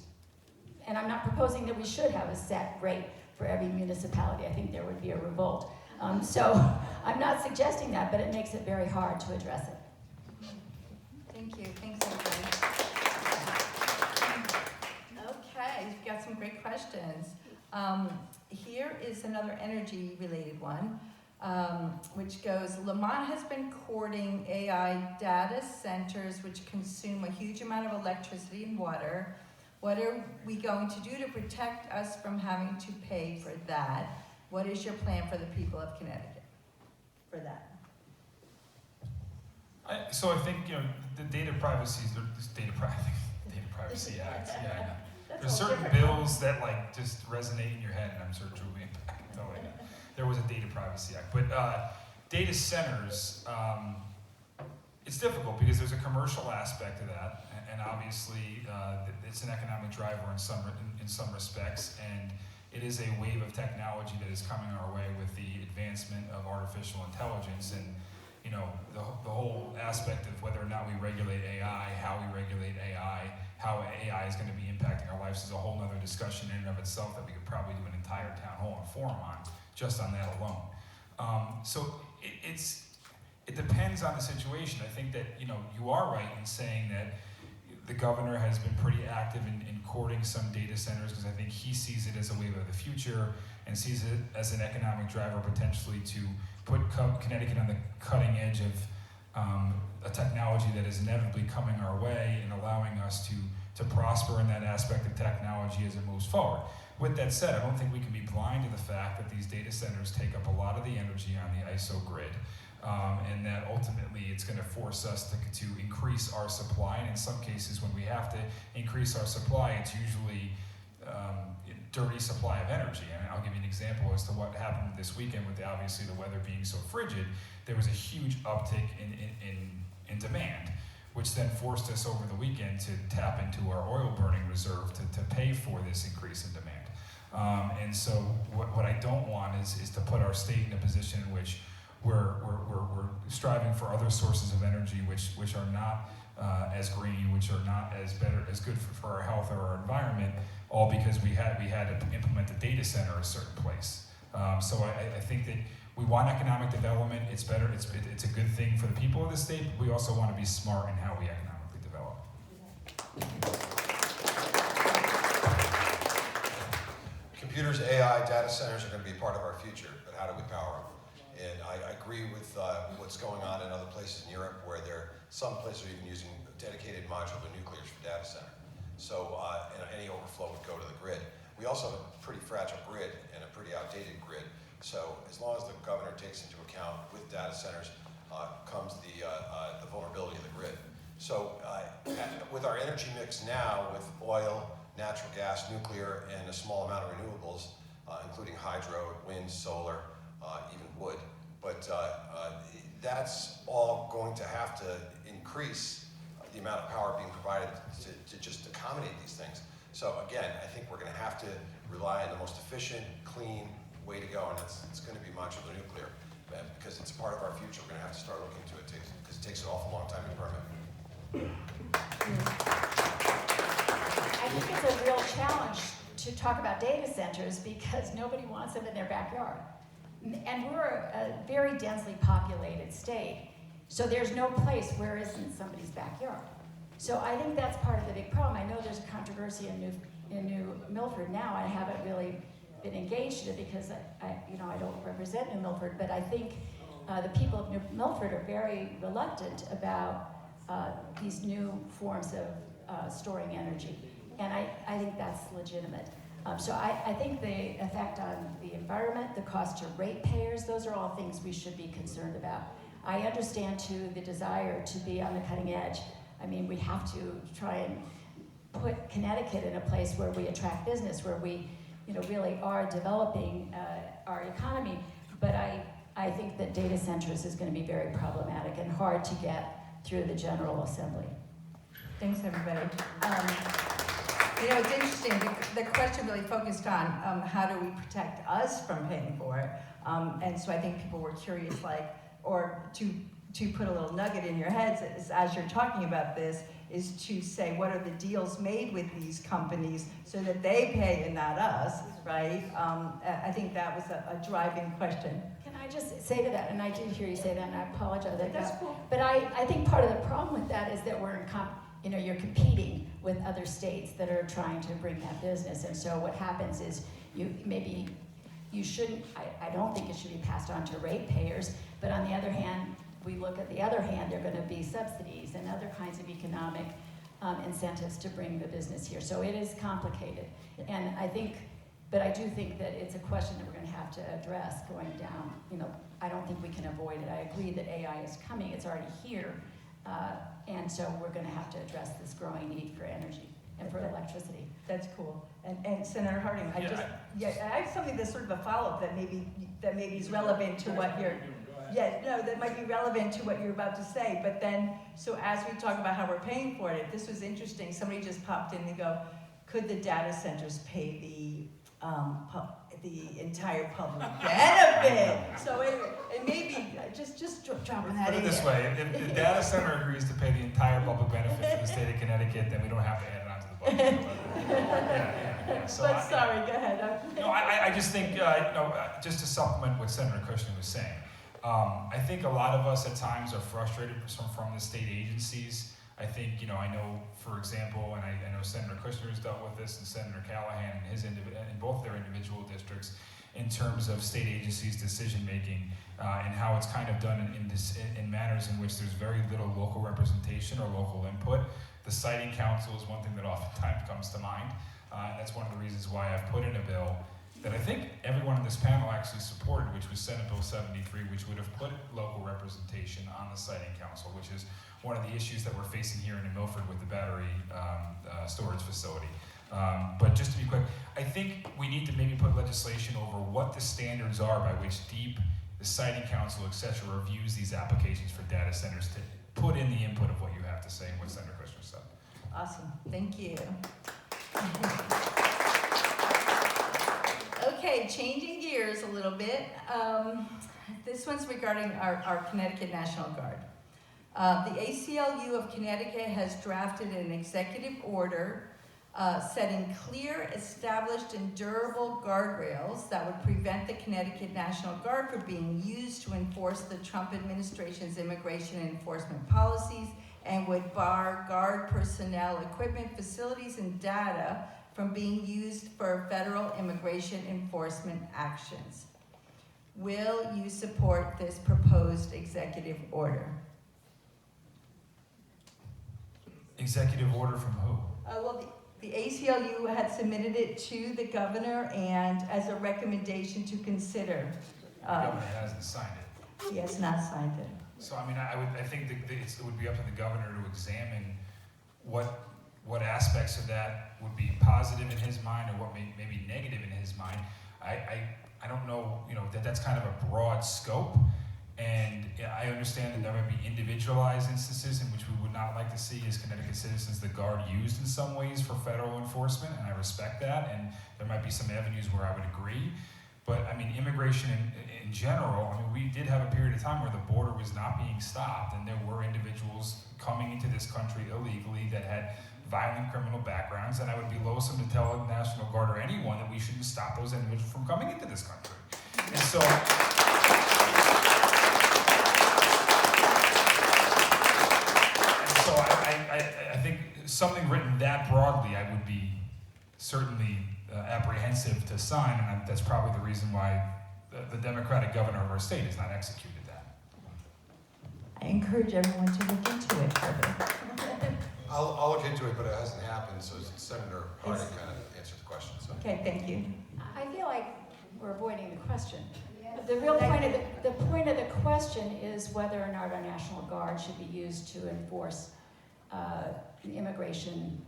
And I'm not proposing that we should have a set rate for every municipality. I think there would be a revolt. So I'm not suggesting that, but it makes it very hard to address it. Thank you. Thanks, Adrienne. Okay, you've got some great questions. Here is another energy-related one. which goes, Lamont has been courting AI data centers which consume a huge amount of electricity and water. What are we going to do to protect us from having to pay for that? What is your plan for the people of Connecticut for that? So I think, the Data Privacy Act, yeah, I know. There's certain bills that just resonate in your head, and I'm sure Julian can tell you. There was a Data Privacy Act, but data centers, it's difficult because there's a commercial aspect to that, and obviously it's an economic driver in some respects, and it is a wave of technology that is coming our way with the advancement of artificial intelligence, and the whole aspect of whether or not we regulate AI, how we regulate AI, how AI is going to be impacting our lives is a whole other discussion in and of itself that we could probably do an entire town hall and forum on, just on that alone. So it depends on the situation. I think that, you are right in saying that the governor has been pretty active in courting some data centers because I think he sees it as a wave of the future and sees it as an economic driver potentially to put Connecticut on the cutting edge of a technology that is inevitably coming our way and allowing us to prosper in that aspect of technology as it moves forward. With that said, I don't think we can be blind to the fact that these data centers take up a lot of the energy on the ISO grid, and that ultimately it's going to force us to increase our supply, and in some cases when we have to increase our supply, it's usually dirty supply of energy. And I'll give you an example as to what happened this weekend with obviously the weather being so frigid. There was a huge uptick in demand, which then forced us over the weekend to tap into our oil burning reserve to pay for this increase in demand. And so what I don't want is to put our state in a position in which we're striving for other sources of energy which are not as green, which are not as good for our health or our environment, all because we had to implement a data center at a certain place. So I think that we want economic development. It's better. It's a good thing for the people of the state. But we also want to be smart in how we economically develop. Computers, AI, data centers are going to be part of our future, but how do we power them? And I agree with what's going on in other places in Europe where some places are even using dedicated modular nuclears for data center. So and any overflow would go to the grid. We also have a pretty fragile grid and a pretty outdated grid. So as long as the governor takes into account with data centers comes the vulnerability of the grid. So with our energy mix now with oil, natural gas, nuclear, and a small amount of renewables, including hydro, wind, solar, even wood. But that's all going to have to increase the amount of power being provided to just accommodate these things. So again, I think we're going to have to rely on the most efficient, clean way to go, and it's going to be modular nuclear because it's part of our future. We're going to have to start looking into it because it takes an awful long time to permit. I think it's a real challenge to talk about data centers because nobody wants them in their backyard. And we're a very densely populated state, so there's no place where isn't somebody's backyard. So I think that's part of the big problem. I know there's a controversy in New Milford now. I haven't really been engaged in it because I don't represent New Milford, but I think the people of New Milford are very reluctant about these new forms of storing energy, and I think that's legitimate. So I think the effect on the environment, the cost to ratepayers, those are all things we should be concerned about. I understand too the desire to be on the cutting edge. I mean, we have to try and put Connecticut in a place where we attract business, where we really are developing our economy. But I think that data centers is going to be very problematic and hard to get through the General Assembly. Thanks, everybody. It's interesting, the question really focused on how do we protect us from paying for it. And so I think people were curious, or to put a little nugget in your heads as you're talking about this, is to say, what are the deals made with these companies so that they pay and not us, right? I think that was a driving question. Can I just say to that, and I did hear you say that, and I apologize. That's cool. But I think part of the problem with that is that you're competing with other states that are trying to bring that business, and so what happens is you maybe you shouldn't, I don't think it should be passed on to ratepayers, but on the other hand, we look at the other hand, there are gonna be subsidies and other kinds of economic incentives to bring the business here. So it is complicated. And I do think that it's a question that we're gonna have to address going down. I don't think we can avoid it. I agree that AI is coming, it's already here. And so we're gonna have to address this growing need for energy and for electricity. That's cool. And Senator Harding, I have something that's sort of a follow-up that maybe is relevant to what you're, that might be relevant to what you're about to say. But then, so as we talk about how we're paying for it, this was interesting. Somebody just popped in and go, could the data centers pay the entire public benefit? So it may be, just dropping that Put in it this there. way, if the data center agrees to pay the entire public benefit for the state of Connecticut, then we don't have to add it onto the budget. Yeah. So But sorry, go ahead. No, I just think, just to supplement what Senator Kushner was saying, I think a lot of us at times are frustrated from the state agencies. I think, I know, for example, and I know Senator Kushner has dealt with this, and Senator Callahan in both their individual districts, in terms of state agencies' decision-making and how it's kind of done in manners in which there's very little local representation or local input. The siting council is one thing that oftentimes comes to mind. And that's one of the reasons why I've put in a bill that I think everyone in this panel actually supported, which was Senate Bill 73, which would have put local representation on the siting council, which is one of the issues that we're facing here in Milford with the battery storage facility. But just to be quick, I think we need to maybe put legislation over what the standards are by which the siting council, et cetera, reviews these applications for data centers to put in the input of what you have to say and what Senator Kushner said. Awesome, thank you. Okay, changing gears a little bit. This one's regarding our Connecticut National Guard. The ACLU of Connecticut has drafted an executive order setting clear, established, and durable guardrails that would prevent the Connecticut National Guard from being used to enforce the Trump administration's immigration and enforcement policies, and would bar Guard personnel, equipment, facilities, and data from being used for federal immigration enforcement actions. Will you support this proposed executive order? Executive order from who? Well, the ACLU had submitted it to the governor and as a recommendation to consider. The governor hasn't signed it. He has not signed it. So I think that it would be up to the governor to examine what aspects of that would be positive in his mind or what may be negative in his mind. I don't know, that's kind of a broad scope, and I understand that there might be individualized instances in which we would not like to see as Connecticut citizens the Guard used in some ways for federal enforcement, and I respect that, and there might be some avenues where I would agree. But immigration in general, we did have a period of time where the border was not being stopped, and there were individuals coming into this country illegally that had violent criminal backgrounds, and I would be loathsome to tell the National Guard or anyone that we shouldn't stop those individuals from coming into this country. And so, I think something written that broadly, I would be certainly apprehensive to sign, and that's probably the reason why the Democratic governor of our state has not executed that. I encourage everyone to look into it further. I'll look into it, but it hasn't happened, so Senator Harding kind of answered the question. So. Okay, thank you. I feel like we're avoiding the question. The real point of the question is whether or not our National Guard should be used to enforce immigration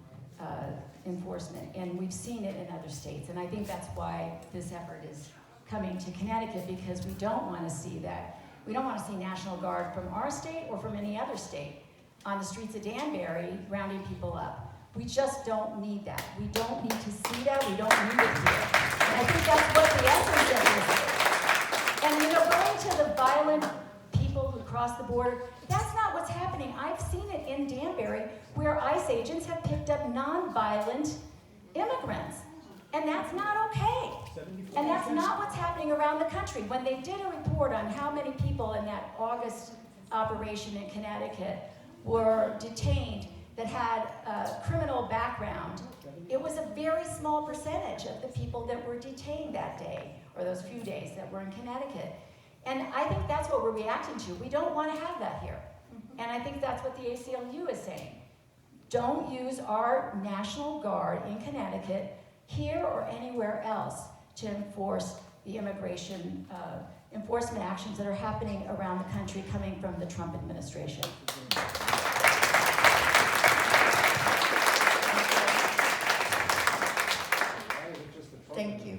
enforcement, and we've seen it in other states, and I think that's why this effort is coming to Connecticut, because we don't want to see that. We don't want to see National Guard from our state or from any other state on the streets of Danbury rounding people up. We just don't need that. We don't need to see that. We don't need it here. And I think that's what the essence of this is. And going to the violent people who cross the border, that's not what's happening. I've seen it in Danbury where ICE agents have picked up non-violent immigrants. And that's not okay. And that's not what's happening around the country. When they did a report on how many people in that August operation in Connecticut were detained that had a criminal background, it was a very small percentage of the people that were detained that day, for those few days that we're in Connecticut. And I think that's what we're reacting to. We don't want to have that here. And I think that's what the ACLU is saying. Don't use our National Guard in Connecticut, here or anywhere else, to enforce the immigration enforcement actions that are happening around the country coming from the Trump administration. Thank you.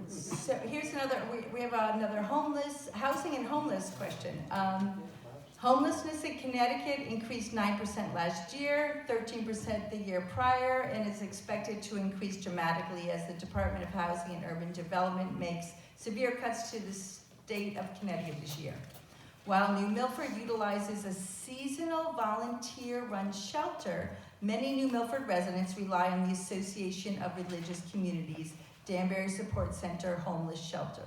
So here's another, we have another housing and homeless question. Homelessness in Connecticut increased 9% last year, 13% the year prior, and is expected to increase dramatically as the Department of Housing and Urban Development makes severe cuts to the state of Connecticut this year. While New Milford utilizes a seasonal volunteer-run shelter, many New Milford residents rely on the Association of Religious Communities Danbury Support Center Homeless Shelter.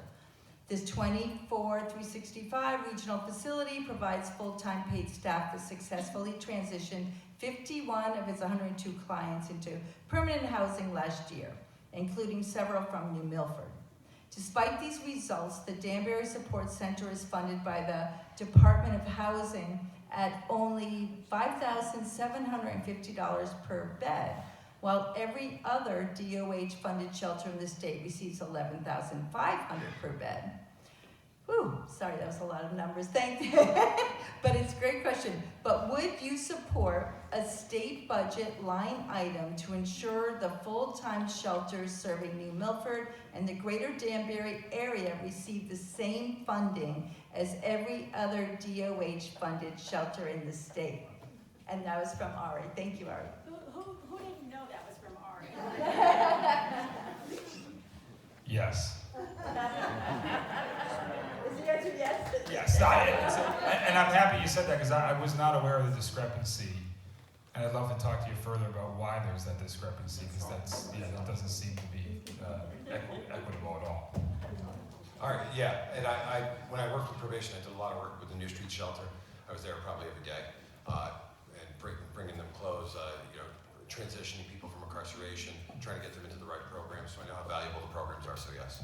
This 24/365 regional facility provides full-time paid staff to successfully transition 51 of its 102 clients into permanent housing last year, including several from New Milford. Despite these results, the Danbury Support Center is funded by the Department of Housing at only $5,750 per bed, while every other DOH-funded shelter in the state receives $11,500 per bed. Whew, sorry, that was a lot of numbers, thank you. But it's a great question. But would you support a state budget line item to ensure the full-time shelters serving New Milford and the greater Danbury area receive the same funding as every other DOH-funded shelter in the state? And that was from Ari. Thank you, Ari. Who didn't know that was from Ari? Yes. Is the answer yes? Yes, and I'm happy you said that because I was not aware of the discrepancy. And I'd love to talk to you further about why there's that discrepancy, because that doesn't seem to be equitable at all. All right, yeah, and when I worked with probation, I did a lot of work with the New Street Shelter. I was there probably every day, and bringing them clothes, transitioning people from incarceration, trying to get them into the right programs, so I know how valuable the programs are, so yes.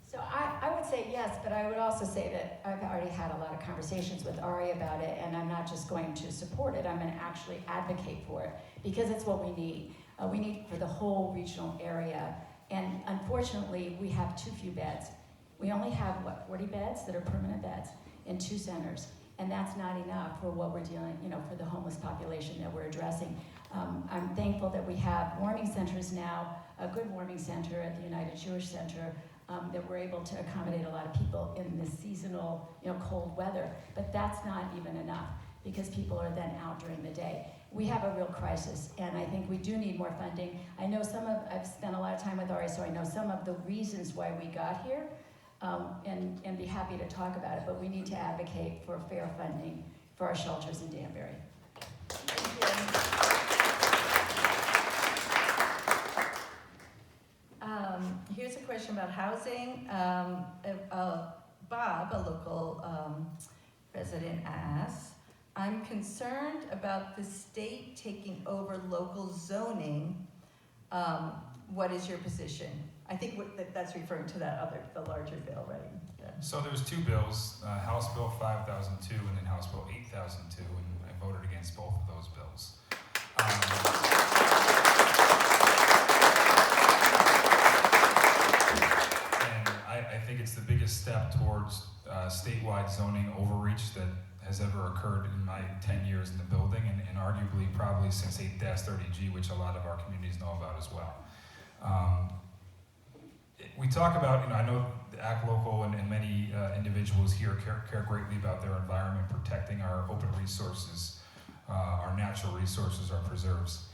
So I would say yes, but I would also say that I've already had a lot of conversations with Ari about it, and I'm not just going to support it, I'm going to actually advocate for it, because it's what we need. We need for the whole regional area, and unfortunately, we have too few beds. We only have, 40 beds that are permanent beds in 2 centers, and that's not enough for what we're dealing, for the homeless population that we're addressing. I'm thankful that we have warming centers now, a good warming center at the United Jewish Center, that we're able to accommodate a lot of people in this seasonal, cold weather. But that's not even enough, because people are then out during the day. We have a real crisis, and I think we do need more funding. I know I've spent a lot of time with Ari, so I know some of the reasons why we got here, and be happy to talk about it, but we need to advocate for fair funding for our shelters in Danbury. Here's a question about housing. Bob, a local resident, asks, I'm concerned about the state taking over local zoning. What is your position? I think that's referring to the larger bill, right? Yeah. So there's 2 bills, House Bill 5002 and then House Bill 8002, and I voted against both of those bills. I think it's the biggest step towards statewide zoning overreach that has ever occurred in my 10 years in the building, and arguably probably since 8-30G, which a lot of our communities know about as well. We talk about, I know the ACT Local and many individuals here care greatly about their environment, protecting our open resources, our natural resources, our preserves.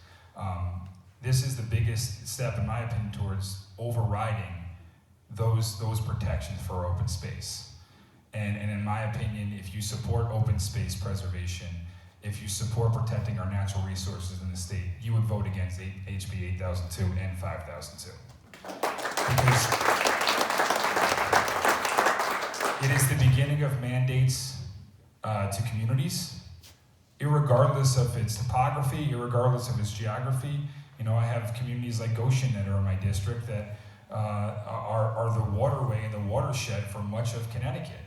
This is the biggest step, in my opinion, towards overriding those protections for open space. And in my opinion, if you support open space preservation, if you support protecting our natural resources in the state, you would vote against HB 8002 and 5002. Because it is the beginning of mandates to communities, irregardless of its topography, irregardless of its geography. I have communities like Goshen that are in my district that are the waterway and the watershed for much of Connecticut.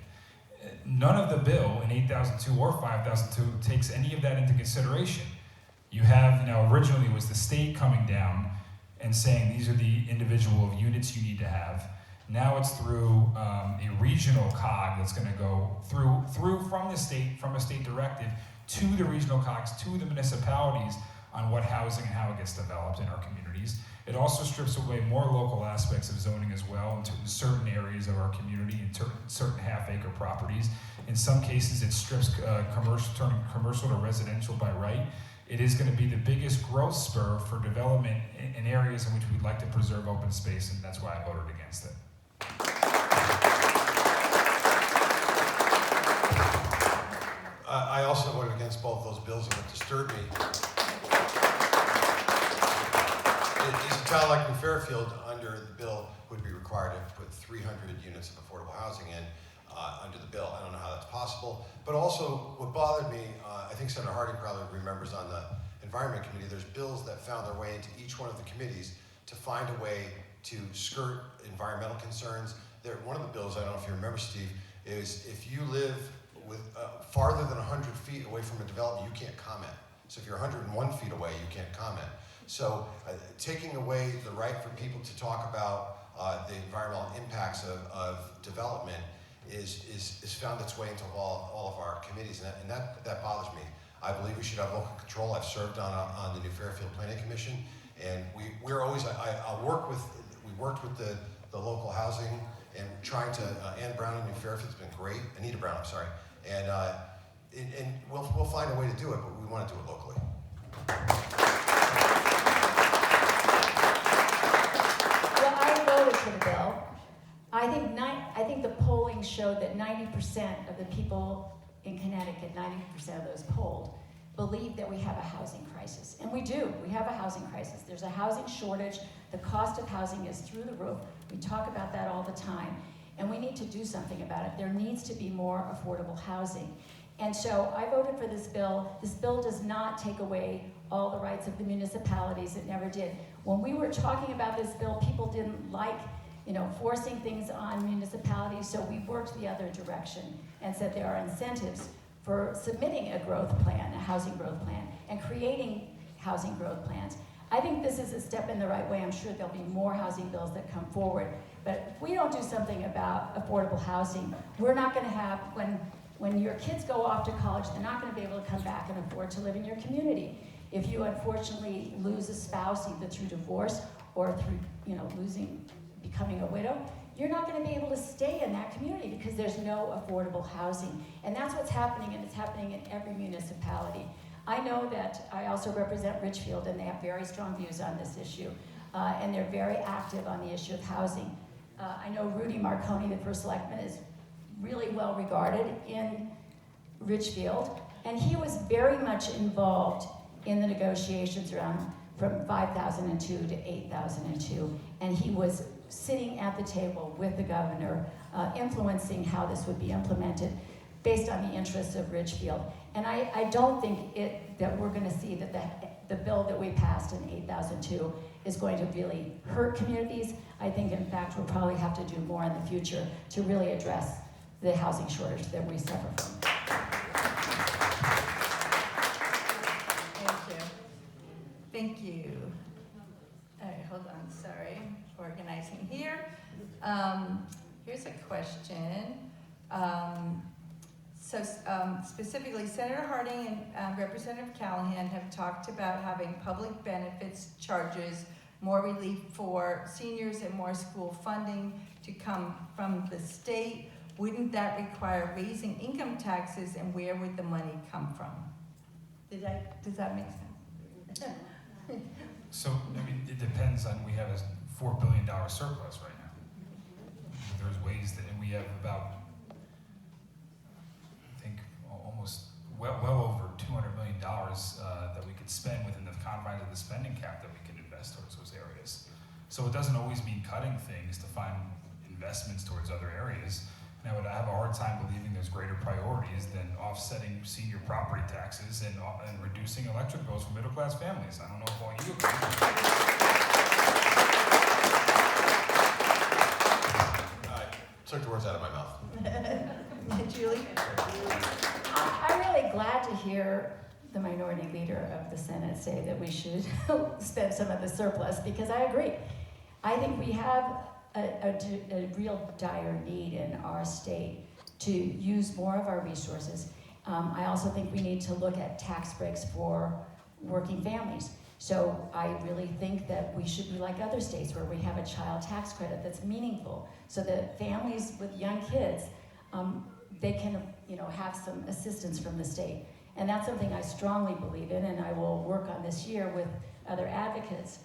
None of the bill in 8002 or 5002 takes any of that into consideration. You have, originally it was the state coming down and saying these are the individual units you need to have. Now it's through a regional COG that's going to go through from the state, from a state directive, to the regional COGs, to the municipalities on what housing and how it gets developed in our communities. It also strips away more local aspects of zoning as well into certain areas of our community and certain half-acre properties. In some cases, it strips turning commercial to residential by right. It is going to be the biggest growth spur for development in areas in which we'd like to preserve open space, and that's why I voted against it. I also voted against both those bills, and what disturbed me is a town like New Fairfield, under the bill, would be required to put 300 units of affordable housing in under the bill. I don't know how that's possible. But also, what bothered me, I think Senator Harding probably remembers on the Environment Committee, there's bills that found their way into each one of the committees to find a way to skirt environmental concerns. One of the bills, I don't know if you remember, Steve, is if you live with farther than 100 feet away from a development, you can't comment. So if you're 101 feet away, you can't comment. So taking away the right for people to talk about the environmental impacts of development is found its way into all of our committees, and that bothers me. I believe we should have local control. I've served on the New Fairfield Planning Commission, and we're always, we worked with the local housing and trying to, Ann Brown in New Fairfield's been great, Anita Brown, I'm sorry, and we'll find a way to do it, but we want to do it locally. Well, I voted for the bill. I think the polling showed that 90% of the people in Connecticut, 90% of those polled, believe that we have a housing crisis. And we do. We have a housing crisis. There's a housing shortage. The cost of housing is through the roof. We talk about that all the time. And we need to do something about it. There needs to be more affordable housing. And so I voted for this bill. This bill does not take away all the rights of the municipalities. It never did. When we were talking about this bill, people didn't like forcing things on municipalities, so we worked the other direction and said there are incentives for submitting a growth plan, a housing growth plan, and creating housing growth plans. I think this is a step in the right way. I'm sure there'll be more housing bills that come forward. But if we don't do something about affordable housing, we're not going to have, when your kids go off to college, they're not going to be able to come back and afford to live in your community. If you unfortunately lose a spouse, either through divorce or through becoming a widow, you're not going to be able to stay in that community because there's no affordable housing. And that's what's happening, and it's happening in every municipality. I know that I also represent Richfield, and they have very strong views on this issue, and they're very active on the issue of housing. I know Rudy Marconi, the first selectman, is really well regarded in Richfield, and he was very much involved in the negotiations around from 5002 to 8002, and he was sitting at the table with the governor, influencing how this would be implemented based on the interests of Richfield. And I don't think that we're going to see that the bill that we passed in 8002 is going to really hurt communities. I think, in fact, we'll probably have to do more in the future to really address the housing shortage that we suffer from. Thank you. All right, hold on, sorry. Organizing here. Here's a question. Specifically, Senator Harding and Representative Callahan have talked about having public benefits charges, more relief for seniors, and more school funding to come from the state. Wouldn't that require raising income taxes, and where would the money come from? Does that make sense? So, it depends on, we have a $4 billion surplus right now. There's ways that, and we have about, I think, almost well over $200 million that we could spend within the confines of the spending cap that we can invest towards those areas. So it doesn't always mean cutting things to find investments towards other areas. And I would have a hard time believing there's greater priorities than offsetting senior property taxes and reducing electric bills for middle-class families. I don't know if all you agree. took the words out of my mouth. Julie? I'm really glad to hear the minority leader of the Senate say that we should spend some of the surplus, because I agree. I think we have a real dire need in our state to use more of our resources. I also think we need to look at tax breaks for working families. So I really think that we should be like other states where we have a child tax credit that's meaningful, so that families with young kids, they can, have some assistance from the state. And that's something I strongly believe in, and I will work on this year with other advocates.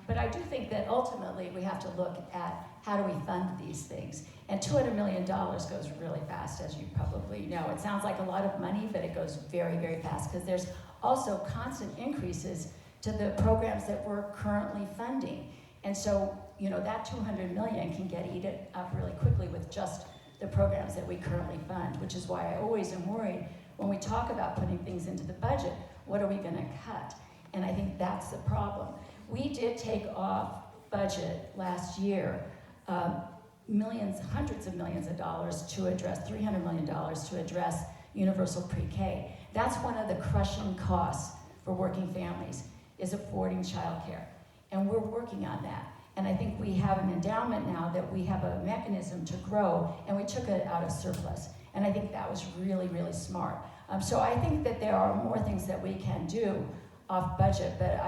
But I do think that ultimately we have to look at how do we fund these things. And $200 million goes really fast, as you probably know. It sounds like a lot of money, but it goes very, very fast, because there's also constant increases to the programs that we're currently funding. And so, that $200 million can get eaten up really quickly with just the programs that we currently fund, which is why I always am worried when we talk about putting things into the budget, what are we going to cut? And I think that's the problem. We did take off budget last year, hundreds of millions of dollars to address, $300 million to address universal pre-K. That's one of the crushing costs for working families, is affording childcare. And we're working on that. And I think we have an endowment now that we have a mechanism to grow, and we took it out of surplus. And I think that was really, really smart. So I think that there are more things that we can do off budget, but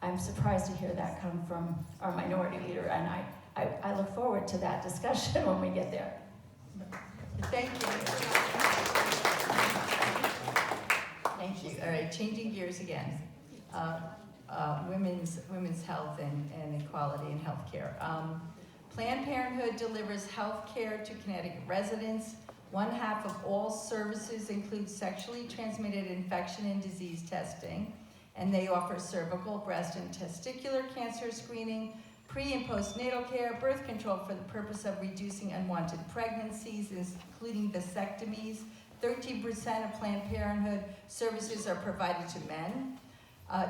I'm surprised to hear that come from our minority leader, and I look forward to that discussion when we get there. Thank you. Thank you. All right, changing gears again. Women's health and equality in healthcare. Planned Parenthood delivers healthcare to Connecticut residents. 1/2 of all services include sexually transmitted infection and disease testing, and they offer cervical, breast, and testicular cancer screening, pre- and postnatal care, birth control for the purpose of reducing unwanted pregnancies, including vasectomies. 13% of Planned Parenthood services are provided to men.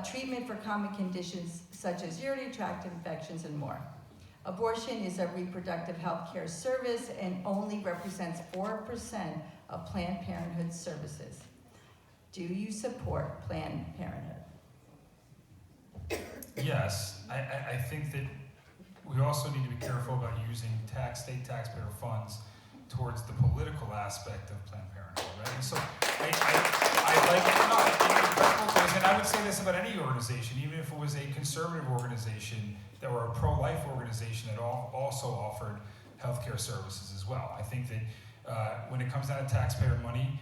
Treatment for common conditions such as urinary tract infections and more. Abortion is a reproductive health care service and only represents 4% of Planned Parenthood services. Do you support Planned Parenthood? Yes, I think that we also need to be careful about using state taxpayer funds towards the political aspect of Planned Parenthood, right? And so I like it or not, and I would say this about any organization, even if it was a conservative organization or a pro-life organization that also offered healthcare services as well. I think that when it comes down to taxpayer money,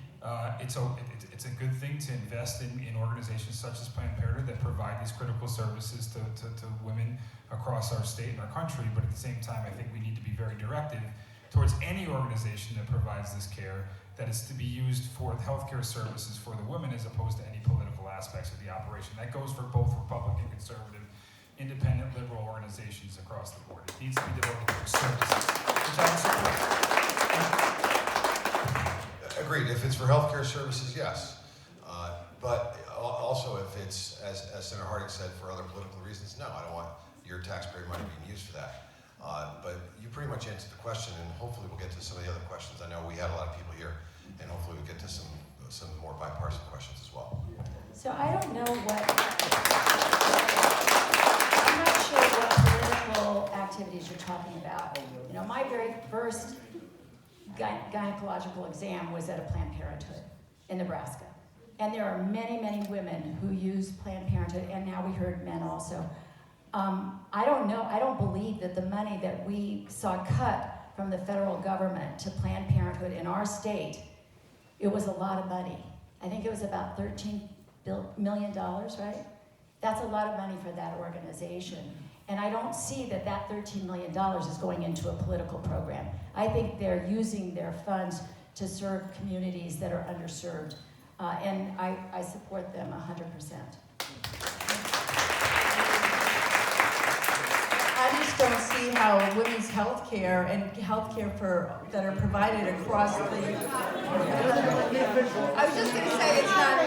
it's a good thing to invest in organizations such as Planned Parenthood that provide these critical services to women across our state and our country, but at the same time, I think we need to be very directive towards any organization that provides this care, that is to be used for healthcare services for the women as opposed to any political aspects of the operation. That goes for both Republican, conservative, independent, liberal organizations across the board. It needs to be devoted to services, which I support. Agreed. If it's for healthcare services, yes. But also if it's, as Senator Harding said, for other political reasons, no, I don't want your taxpayer money being used for that. But you pretty much answered the question, and hopefully we'll get to some of the other questions. I know we had a lot of people here, and hopefully we'll get to some more bipartisan questions as well. So I don't know I'm not sure what political activities you're talking about. My very first gynecological exam was at a Planned Parenthood in Nebraska. And there are many, many women who use Planned Parenthood, and now we heard men also. I don't know, I don't believe that the money that we saw cut from the federal government to Planned Parenthood in our state, it was a lot of money. I think it was about $13 million, right? That's a lot of money for that organization. And I don't see that $13 million is going into a political program. I think they're using their funds to serve communities that are underserved. And I support them 100%. I just don't see how women's health care and health care that are provided across the... I was just going to say it's not...